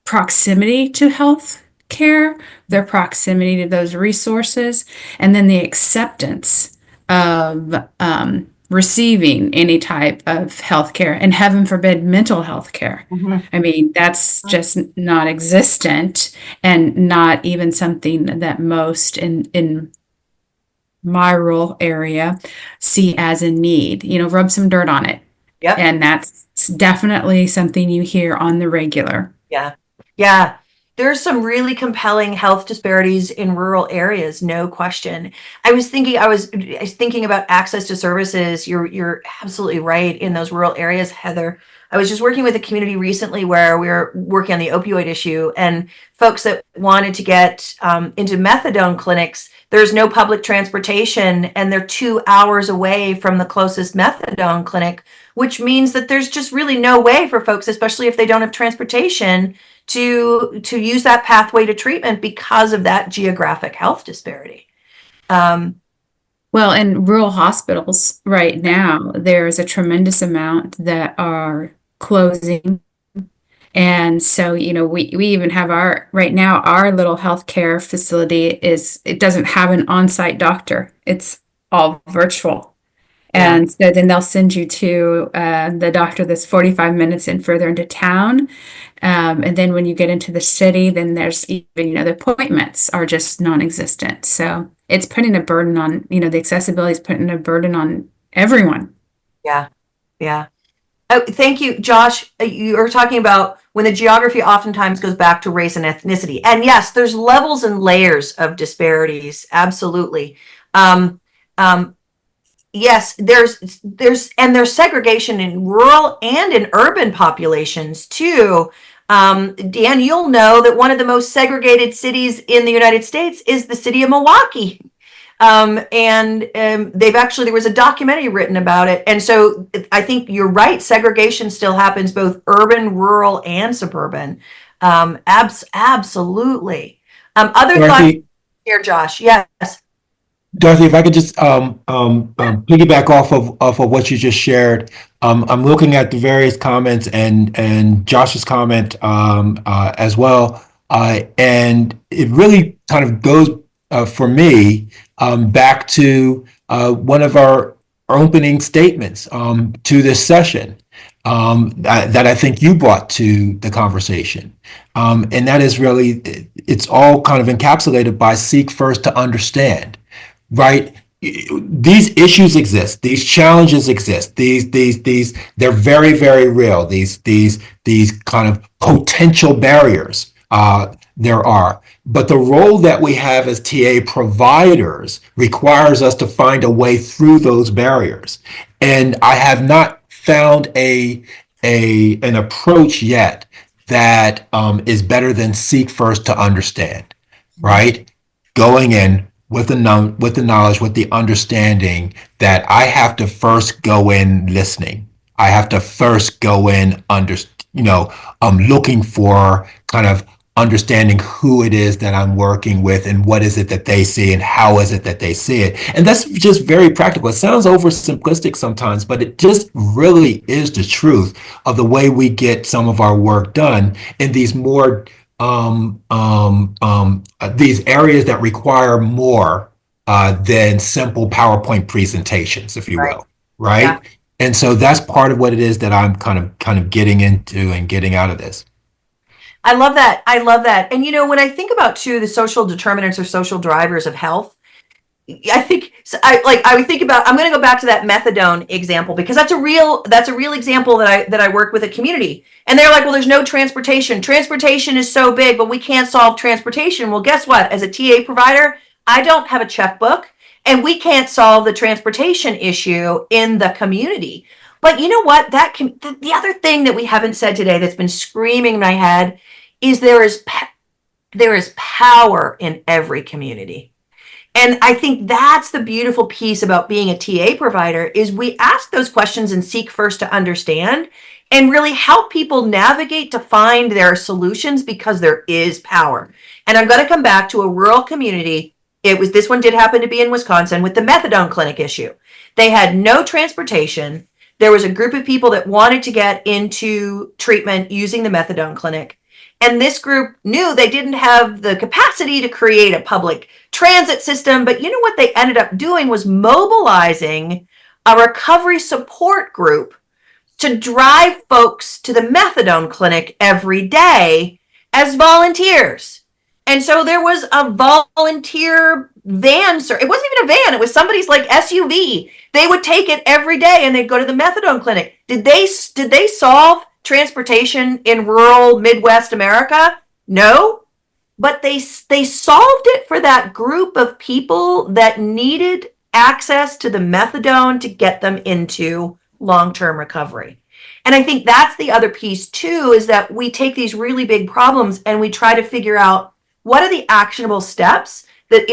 S8: proximity to health care, their proximity to those resources, and then the acceptance of receiving any type of health care, and heaven forbid mental health care. I mean, that's just not existent, and not even something that most in my rural area see as a need. Rub some dirt on it.
S2: Yep.
S8: And that's definitely something you hear on the regular.
S2: Yeah. There's some really compelling health disparities in rural areas, no question. I was thinking about access to services. You're absolutely right in those rural areas, Heather. I was just working with a community recently where we were working on the opioid issue, and folks that wanted to get into methadone clinics, there's no public transportation, and they're 2 hours away from the closest methadone clinic, which means that there's just really no way for folks, especially if they don't have transportation, to use that pathway to treatment because of that geographic health disparity.
S8: Well, in rural hospitals right now, there's a tremendous amount that are closing. And so, we even have our little healthcare facility it doesn't have an on-site doctor. It's all virtual.
S2: Yeah.
S8: And so then they'll send you to the doctor that's 45 minutes further into town. And then when you get into the city, then there's even, the appointments are just non-existent. So it's putting a burden on, the accessibility is putting a burden on everyone.
S2: Yeah. Oh, thank you, Josh. You are talking about when the geography oftentimes goes back to race and ethnicity. And yes, there's levels and layers of disparities. Absolutely. Yes, there's segregation in rural and in urban populations too. Dan, you'll know that one of the most segregated cities in the United States is the city of Milwaukee. There was a documentary written about it. And so I think you're right. Segregation still happens both urban, rural, and suburban. Absolutely. Other thoughts here, Josh? Yes.
S1: Dorothy, if I could just piggyback off of what you just shared. I'm looking at the various comments and Josh's comment as well, and it really kind of goes for me back to one of our opening statements to this session that I think you brought to the conversation, and that is really, it's all kind of encapsulated by seek first to understand. Right. these issues exist, these challenges exist, they're very, very real. These kind of potential barriers there are. But the role that we have as TA providers requires us to find a way through those barriers. And I have not found an approach yet that is better than seek first to understand, right? Going in with the knowledge, with the understanding that I have to first go in listening. I have to first go in looking for kind of understanding who it is that I'm working with and what is it that they see and how is it that they see it. And that's just very practical. It sounds oversimplistic sometimes, but it just really is the truth of the way we get some of our work done in these more these areas that require more than simple PowerPoint presentations, if you will, right?
S2: Yeah.
S1: And so that's part of what it is that I'm kind of getting into and getting out of this.
S2: I love that. I love that. And when I think about too the social determinants or social drivers of health, I think I would think about. I'm going to go back to that methadone example because that's a real example that I work with a community, and they're like, well, there's no transportation. Transportation is so big, but we can't solve transportation. Well, guess what? As a TA provider, I don't have a checkbook, and we can't solve the transportation issue in the community. But you know what? The other thing that we haven't said today that's been screaming in my head is there is power in every community. And I think that's the beautiful piece about being a TA provider is we ask those questions and seek first to understand and really help people navigate to find their solutions because there is power. And I'm going to come back to a rural community. This one did happen to be in Wisconsin with the methadone clinic issue. They had no transportation. There was a group of people that wanted to get into treatment using the methadone clinic. And this group knew they didn't have the capacity to create a public transit system. But you know what they ended up doing was mobilizing a recovery support group to drive folks to the methadone clinic every day as volunteers. And so there was a volunteer van. It wasn't even a van. It was somebody's like SUV. They would take it every day and they'd go to the methadone clinic. Did they solve transportation in rural Midwest America? No, but they solved it for that group of people that needed access to the methadone to get them into long-term recovery. And I think that's the other piece too, is that we take these really big problems and we try to figure out what are the actionable steps that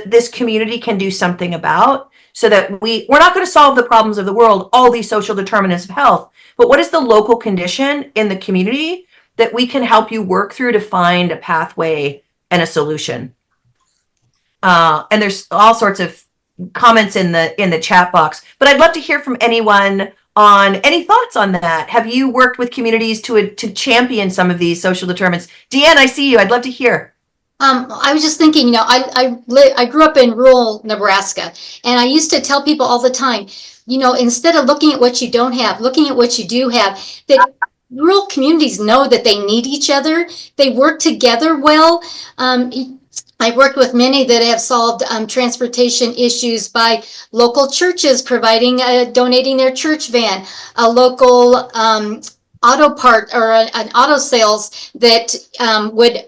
S2: this community can do something about, so that we're not going to solve the problems of the world, all these social determinants of health, but what is the local condition in the community that we can help you work through to find a pathway and a solution? And there's all sorts of comments in the chat box, but I'd love to hear from anyone on any thoughts on that. Have you worked with communities to champion some of these social determinants? Deanne, I see you. I'd love to hear.
S4: I was just thinking, I grew up in rural Nebraska, and I used to tell people all the time, instead of looking at what you don't have, looking at what you do have, that rural communities know that they need each other. They work together well. I've worked with many that have solved transportation issues by local churches providing, donating their church van, a local auto part or an auto sales that would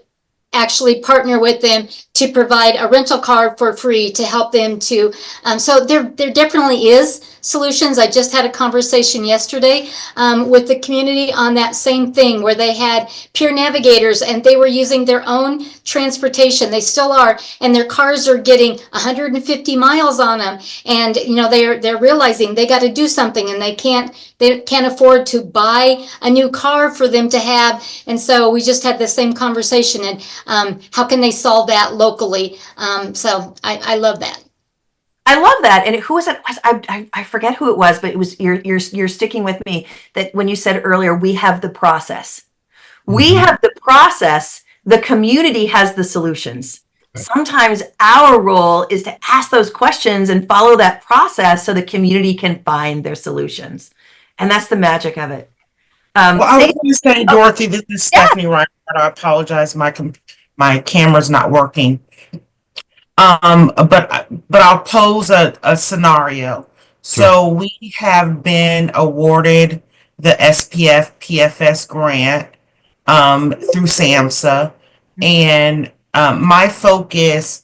S4: actually partner with them to provide a rental car for free to help them to. So there definitely is solutions. I just had a conversation yesterday with the community on that same thing, where they had peer navigators and they were using their own transportation. They still are, and their cars are getting 150 miles on them. And they're realizing they got to do something, and they can't afford to buy a new car for them to have. And so we just had the same conversation, and how can they solve that locally? So I love that.
S2: I love that. And who was it? I forget who it was, but it was you're sticking with me that when you said earlier, we have the process. We have the process. The community has the solutions. Sometimes our role is to ask those questions and follow that process so the community can find their solutions. And that's the magic of it.
S14: Well, I was going to say, Dorothy, this is Stephanie Reinhardt. I apologize. My camera's not working. But I'll pose a scenario. So we have been awarded the SPF PFS grant through SAMHSA, and my focus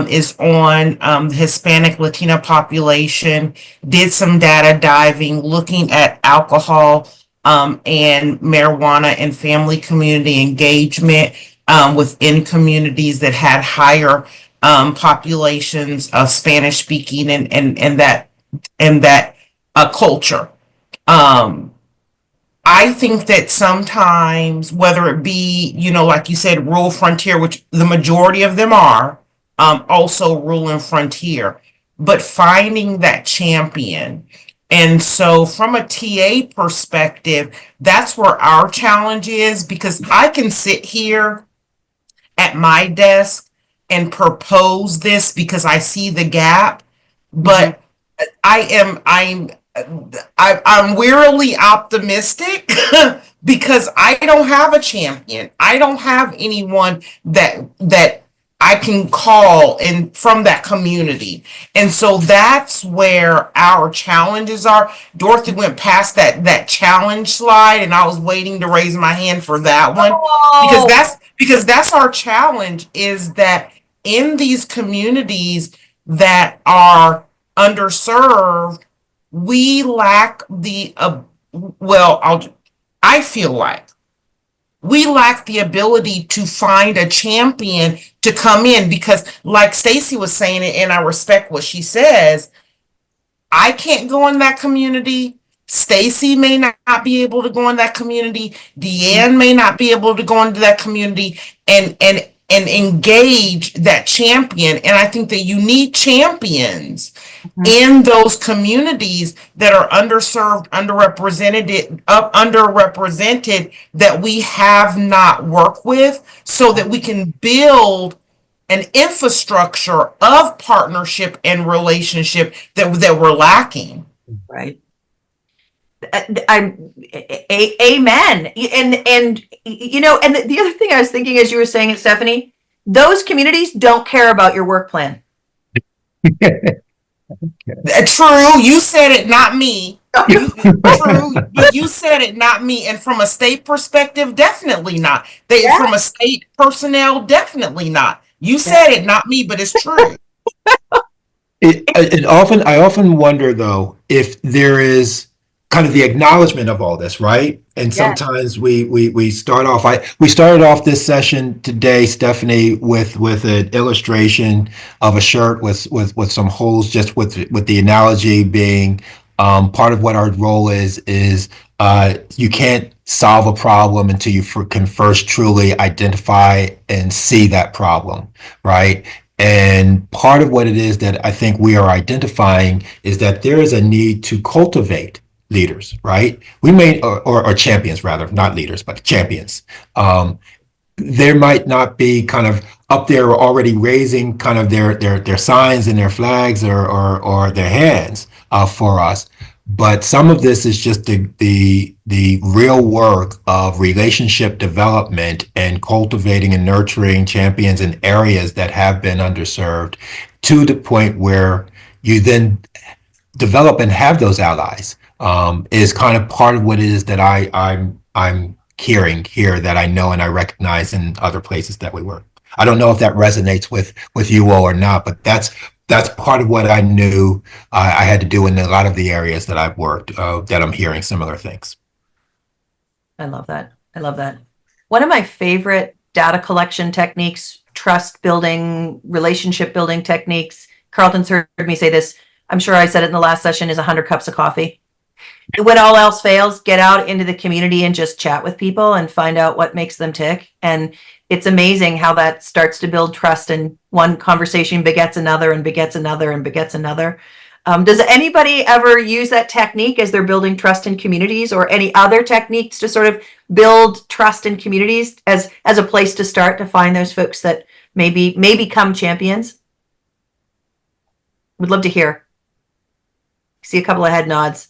S14: is on the Hispanic Latina population. Did some data diving, looking at alcohol and marijuana and family community engagement within communities that had higher populations of Spanish speaking and that culture. I think that sometimes, whether it be, like you said, rural frontier, which the majority of them are, also rural and frontier, but finding that champion. And so from a TA perspective, that's where our challenge is, because I can sit here at my desk and propose this because I see the gap, but I'm wearily optimistic because I don't have a champion. I don't have anyone that I can call and from that community. And so that's where our challenges are. Dorothy went past that challenge slide, and I was waiting to raise my hand for that one. Because that's our challenge, is that in these communities that are underserved, we lack I feel like we lack the ability to find a champion to come in, because like Stacy was saying, and I respect what she says, I can't go in that community. Stacy may not be able to go in that community. Deanne may not be able to go into that community and engage that champion. And I think that you need champions in those communities that are underserved, underrepresented, that we have not worked with, so that we can build an infrastructure of partnership and relationship that we're lacking.
S2: Right. I'm amen. And the other thing I was thinking as you were saying it, Stephanie, those communities don't care about your work plan.
S14: True, you said it, not me. True, but you said it, not me. And from a state perspective, definitely not. From a state personnel, definitely not. You said it, not me, but it's true.
S1: I often wonder, though, if there is kind of the acknowledgement of all this, right? And sometimes we start off. We started off this session today, Stephanie, with an illustration of a shirt with some holes, just with the analogy being part of what our role is you can't solve a problem until you can first truly identify and see that problem, right? And part of what it is that I think we are identifying is that there is a need to cultivate leaders, right? We may, or champions rather, not leaders, but champions. There might not be kind of up there already raising kind of their signs and their flags or their hands for us. But some of this is just the real work of relationship development and cultivating and nurturing champions in areas that have been underserved, to the point where you then develop and have those allies, is kind of part of what it is that I'm hearing here, that I know and I recognize in other places that we work. I don't know if that resonates with you all or not, but that's part of what I knew I had to do in a lot of the areas that I've worked, that I'm hearing similar things.
S2: I love that. I love that. One of my favorite data collection techniques, trust building, relationship building techniques, Carlton's heard me say this, I'm sure I said it in the last session, is 100 cups of coffee. When all else fails, get out into the community and just chat with people and find out what makes them tick. And it's amazing how that starts to build trust, and one conversation begets another and begets another and begets another. Does anybody ever use that technique as they're building trust in communities, or any other techniques to sort of build trust in communities as a place to start to find those folks that may become champions? Would love to hear. See a couple of head nods.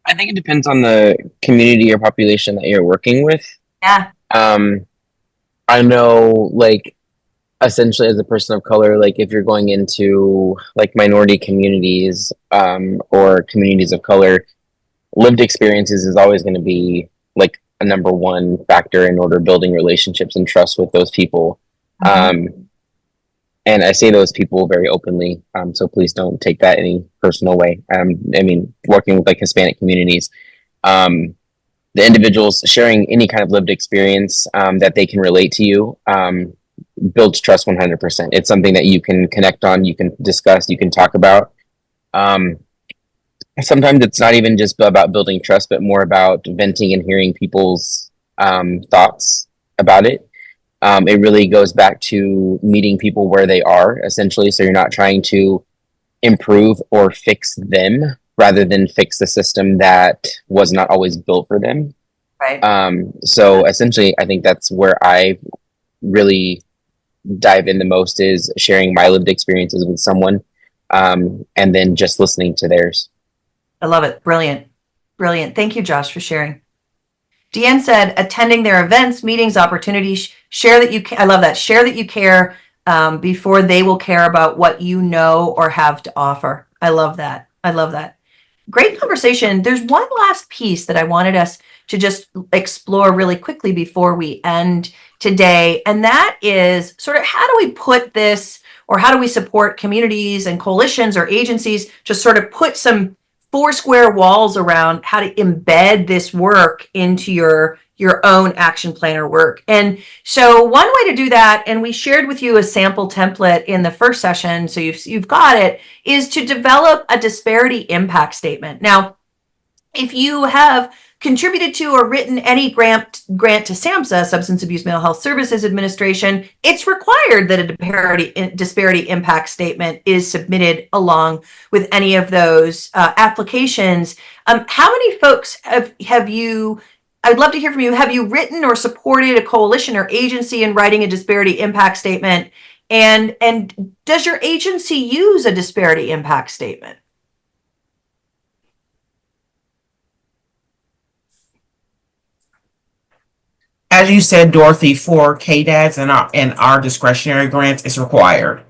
S10: I think it depends on the community or population that you're working with.
S2: Yeah.
S10: I know, like, essentially as a person of color, like if you're going into like minority communities or communities of color, lived experiences is always going to be like a number one factor in order building relationships and trust with those people. And I say those people very openly, so please don't take that any personal way. I mean, working with like Hispanic communities, the individuals sharing any kind of lived experience that they can relate to you builds trust 100%. It's something that you can connect on, you can discuss, you can talk about. Sometimes it's not even just about building trust, but more about venting and hearing people's thoughts about it. It really goes back to meeting people where they are, essentially. So you're not trying to improve or fix them rather than fix the system that was not always built for them.
S2: Right.
S10: So essentially, I think that's where I really dive in the most, is sharing my lived experiences with someone and then just listening to theirs.
S2: I love it. Brilliant. Brilliant. Thank you, Josh, for sharing. Deanne said, attending their events, meetings, opportunities, share that you I love that. Share that you care before they will care about what you know or have to offer. I love that. I love that. Great conversation. There's one last piece that I wanted us to just explore really quickly before we end today. And that is sort of, how do we put this, or how do we support communities and coalitions or agencies to sort of put some four square walls around how to embed this work into your own action plan or work. And so one way to do that, and we shared with you a sample template in the first session, so you've got it, is to develop a disparity impact statement. Now, if you have contributed to or written any grant to SAMHSA, Substance Abuse Mental Health Services Administration, it's required that a disparity impact statement is submitted along with any of those applications. How many folks have you, I'd love to hear from you, have you written or supported a coalition or agency in writing a disparity impact statement? And does your agency use a disparity impact statement?
S14: As you said, Dorothy, for KDADs and our discretionary grants, it's required.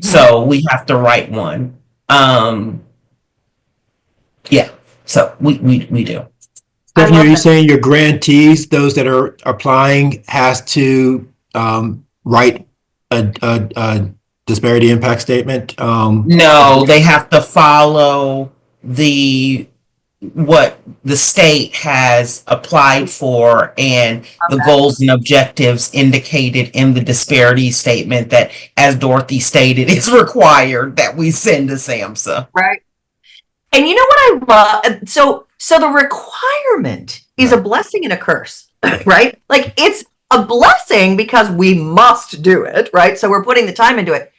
S14: So we have to write one. Yeah, so we do.
S1: Stephanie, are you saying your grantees, those that are applying, has to write a disparity impact statement?
S14: No, they have to follow what the state has applied for and the goals and objectives indicated in the disparity statement that, as Dorothy stated, is required that we send to SAMHSA.
S2: Right. And you know what I love? So the requirement is a blessing and a curse, right? Like, it's a blessing because we must do it, right? So we're putting the time into it.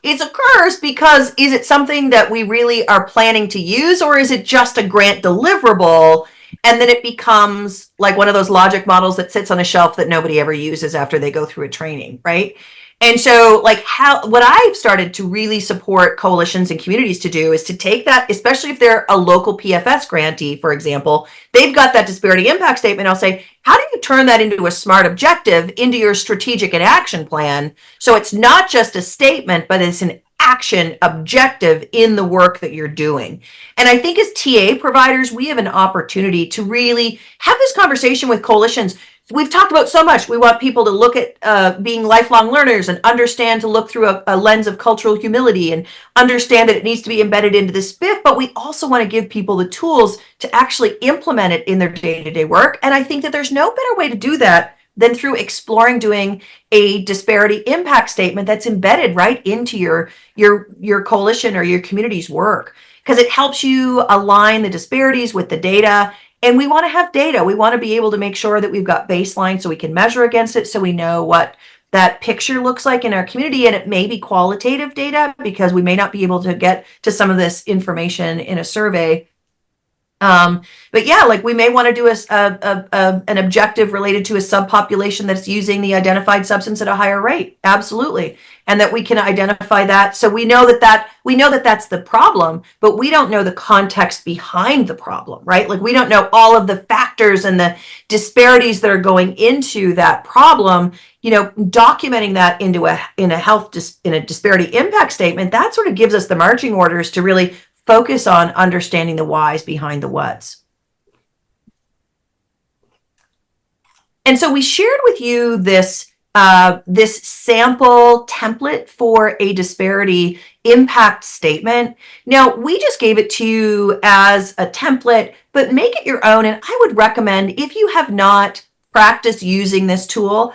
S2: It's a curse because, is it something that we really are planning to use, or is it just a grant deliverable? And then it becomes like one of those logic models that sits on a shelf that nobody ever uses after they go through a training, right? And so, like, what I've started to really support coalitions and communities to do is to take that, especially if they're a local PFS grantee, for example, they've got that disparity impact statement. I'll say, how do you turn that into a SMART objective, into your strategic and action plan? So it's not just a statement, but it's an action objective in the work that you're doing. And I think as TA providers, we have an opportunity to really have this conversation with coalitions. We've talked about so much. We want people to look at being lifelong learners and understand to look through a lens of cultural humility and understand that it needs to be embedded into the SPIF, but we also want to give people the tools to actually implement it in their day-to-day work. And I think that there's no better way to do that than through exploring doing a disparity impact statement that's embedded right into your coalition or your community's work, because it helps you align the disparities with the data. And we want to have data. We want to be able to make sure that we've got baseline so we can measure against it, so we know what that picture looks like in our community. And it may be qualitative data because we may not be able to get to some of this information in a survey. But yeah, like we may want to do an objective related to a subpopulation that's using the identified substance at a higher rate. Absolutely. And that we can identify that. So we know that that's the problem, but we don't know the context behind the problem, right? Like we don't know all of the factors and the disparities that are going into that problem. Documenting that in a disparity impact statement, that sort of gives us the marching orders to really focus on understanding the whys behind the whats. And so we shared with you this sample template for a disparity impact statement. Now, we just gave it to you as a template, but make it your own. And I would recommend, if you have not practiced using this tool,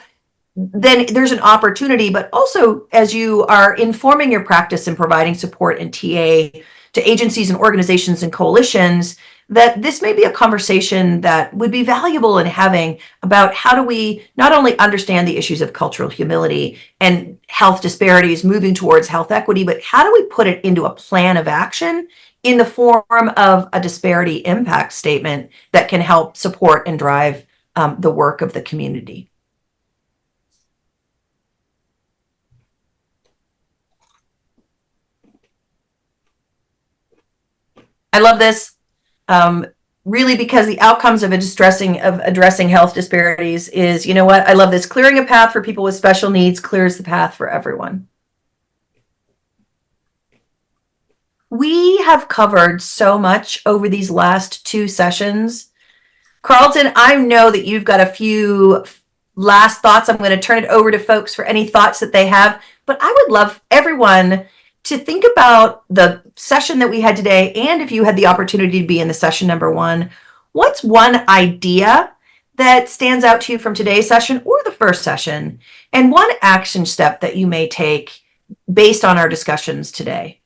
S2: then there's an opportunity, but also as you are informing your practice and providing support and TA to agencies and organizations and coalitions, that this may be a conversation that would be valuable in having about how do we not only understand the issues of cultural humility and health disparities moving towards health equity, but how do we put it into a plan of action in the form of a disparity impact statement that can help support and drive the work of the community. I love this, really, because the outcomes of addressing health disparities is, I love this. Clearing a path for people with special needs clears the path for everyone. We have covered so much over these last 2 sessions. Carlton, I know that you've got a few last thoughts. I'm going to turn it over to folks for any thoughts that they have, but I would love everyone to think about the session that we had today, and if you had the opportunity to be in the session number 1, what's one idea that stands out to you from today's session or the first session, and one action step that you may take based on our discussions today?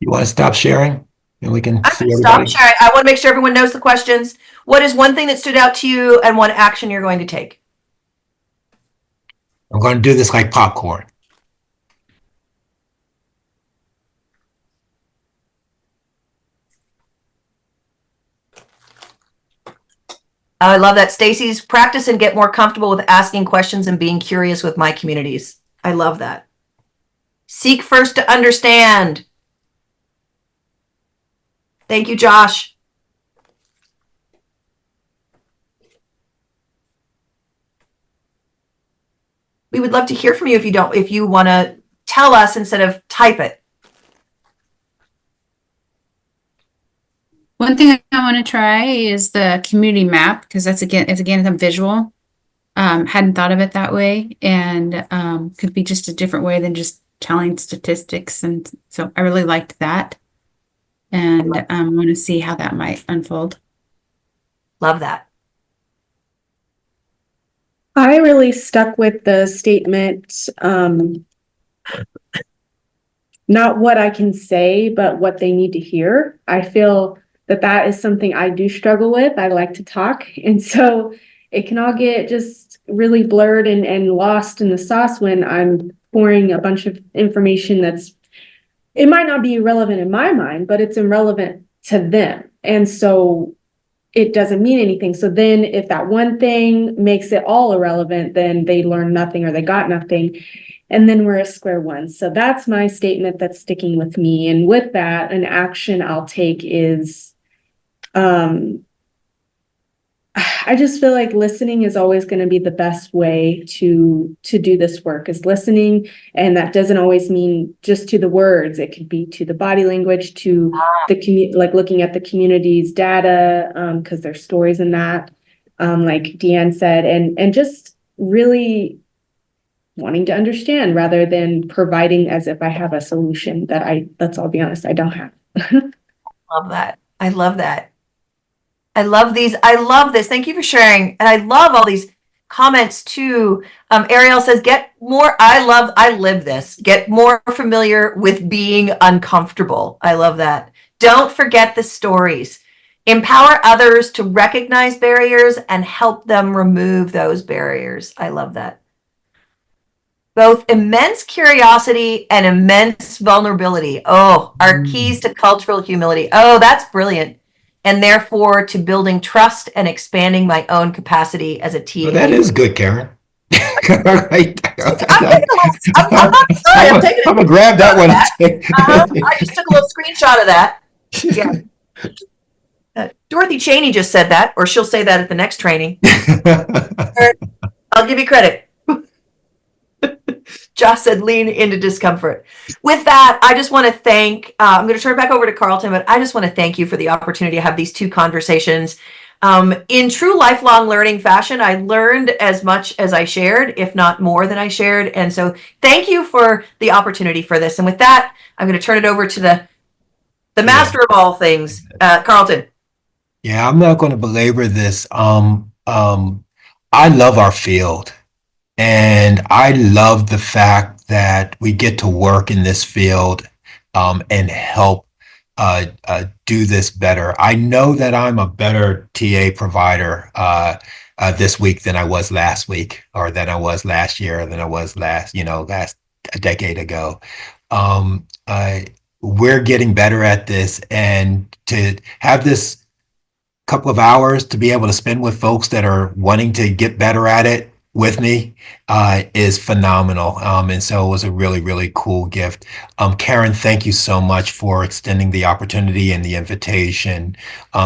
S1: You want to stop sharing? And we can see
S2: Stop
S1: everybody.
S2: sharing. I want to make sure everyone knows the questions. What is one thing that stood out to you and one action you're going to take?
S1: I'm going to do this like popcorn.
S2: I love that. Stacy's practice and get more comfortable with asking questions and being curious with my communities. I love that. Seek first to understand. Thank you, Josh. We would love to hear from you if you want to tell us instead of type it.
S8: One thing I want to try is the community map, because it's again a visual. Hadn't thought of it that way, and could be just a different way than just telling statistics. And so I really liked that, and I want to see how that might unfold.
S2: Love that.
S12: I really stuck with the statement, not what I can say, but what they need to hear. I feel that is something I do struggle with. I like to talk. And so it can all get just really blurred and lost in the sauce when I'm pouring a bunch of information it might not be irrelevant in my mind, but it's irrelevant to them. And so it doesn't mean anything. So then if that one thing makes it all irrelevant, then they learn nothing or they got nothing. And then we're at square one. So that's my statement that's sticking with me. And with that, an action I'll take is, I just feel like listening is always going to be the best way to do this work, is listening. And that doesn't always mean just to the words. It could be to the body language, to the like looking at the community's data, because there's stories in that, like Deanne said, and just really wanting to understand rather than providing as if I have a solution that let's all be honest, I don't have.
S2: Love that. I love that. I love these. I love this. Thank you for sharing. And I love all these comments too. Ariel says, I live this. Get more familiar with being uncomfortable. I love that. Don't forget the stories. Empower others to recognize barriers and help them remove those barriers. I love that. both immense curiosity and immense vulnerability. Oh, are keys to cultural humility. Oh, that's brilliant. And therefore to building trust and expanding my own capacity as a TA.
S1: Well, that is good, Karen. Right.
S2: I'm not sorry. I'm taking
S1: I'm gonna grab that one.
S2: I just took a little screenshot of that. Yeah. Dorothy Chaney just said that, or she'll say that at the next training. I'll give you credit. Josh said lean into discomfort. With that, I just want to thank, I'm going to turn it back over to Carlton, but I just want to thank you for the opportunity to have these two conversations. In true lifelong learning fashion, I learned as much as I shared, if not more than I shared. And so thank you for the opportunity for this. And with that, I'm going to turn it over to the master of all things, Carlton.
S1: Yeah, I'm not going to belabor this. I love our field. And I love the fact that we get to work in this field and help do this better. I know that I'm a better TA provider this week than I was last week, or than I was last year, or than I was last a decade ago. We're getting better at this, and to have this couple of hours to be able to spend with folks that are wanting to get better at it with me is phenomenal. And so it was a really, really cool gift. Karen, thank you so much for extending the opportunity and the invitation.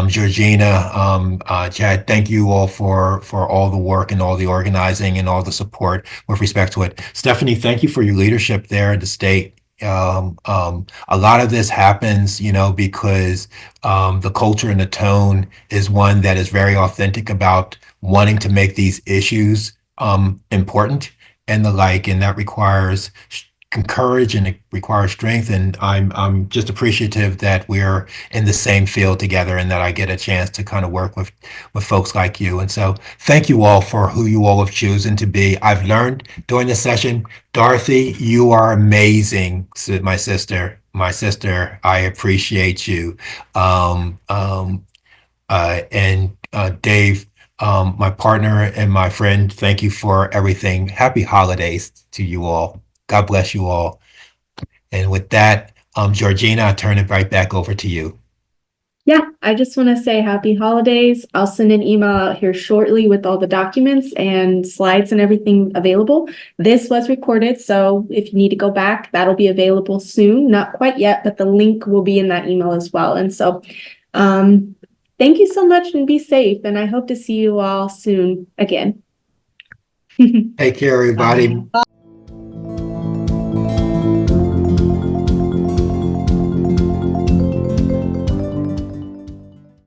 S1: Georgina, Chad, thank you all for all the work and all the organizing and all the support with respect to it. Stephanie, thank you for your leadership there at the state. A lot of this happens, because the culture and the tone is one that is very authentic about wanting to make these issues important and the like, and that requires courage and it requires strength. And I'm just appreciative that we're in the same field together and that I get a chance to kind of work with folks like you. And so thank you all for who you all have chosen to be. I've learned during the session, Dorothy, you are amazing. My sister, I appreciate you. And Dave, my partner and my friend, thank you for everything. Happy holidays to you all. God bless you all. And with that, Georgina, I turn it right back over to you.
S12: Yeah, I just want to say happy holidays. I'll send an email out here shortly with all the documents and slides and everything available. This was recorded, so if you need to go back, that'll be available soon. Not quite yet, but the link will be in that email as well. And so, thank you so much and be safe. And I hope to see you all soon again.
S1: Take care, everybody.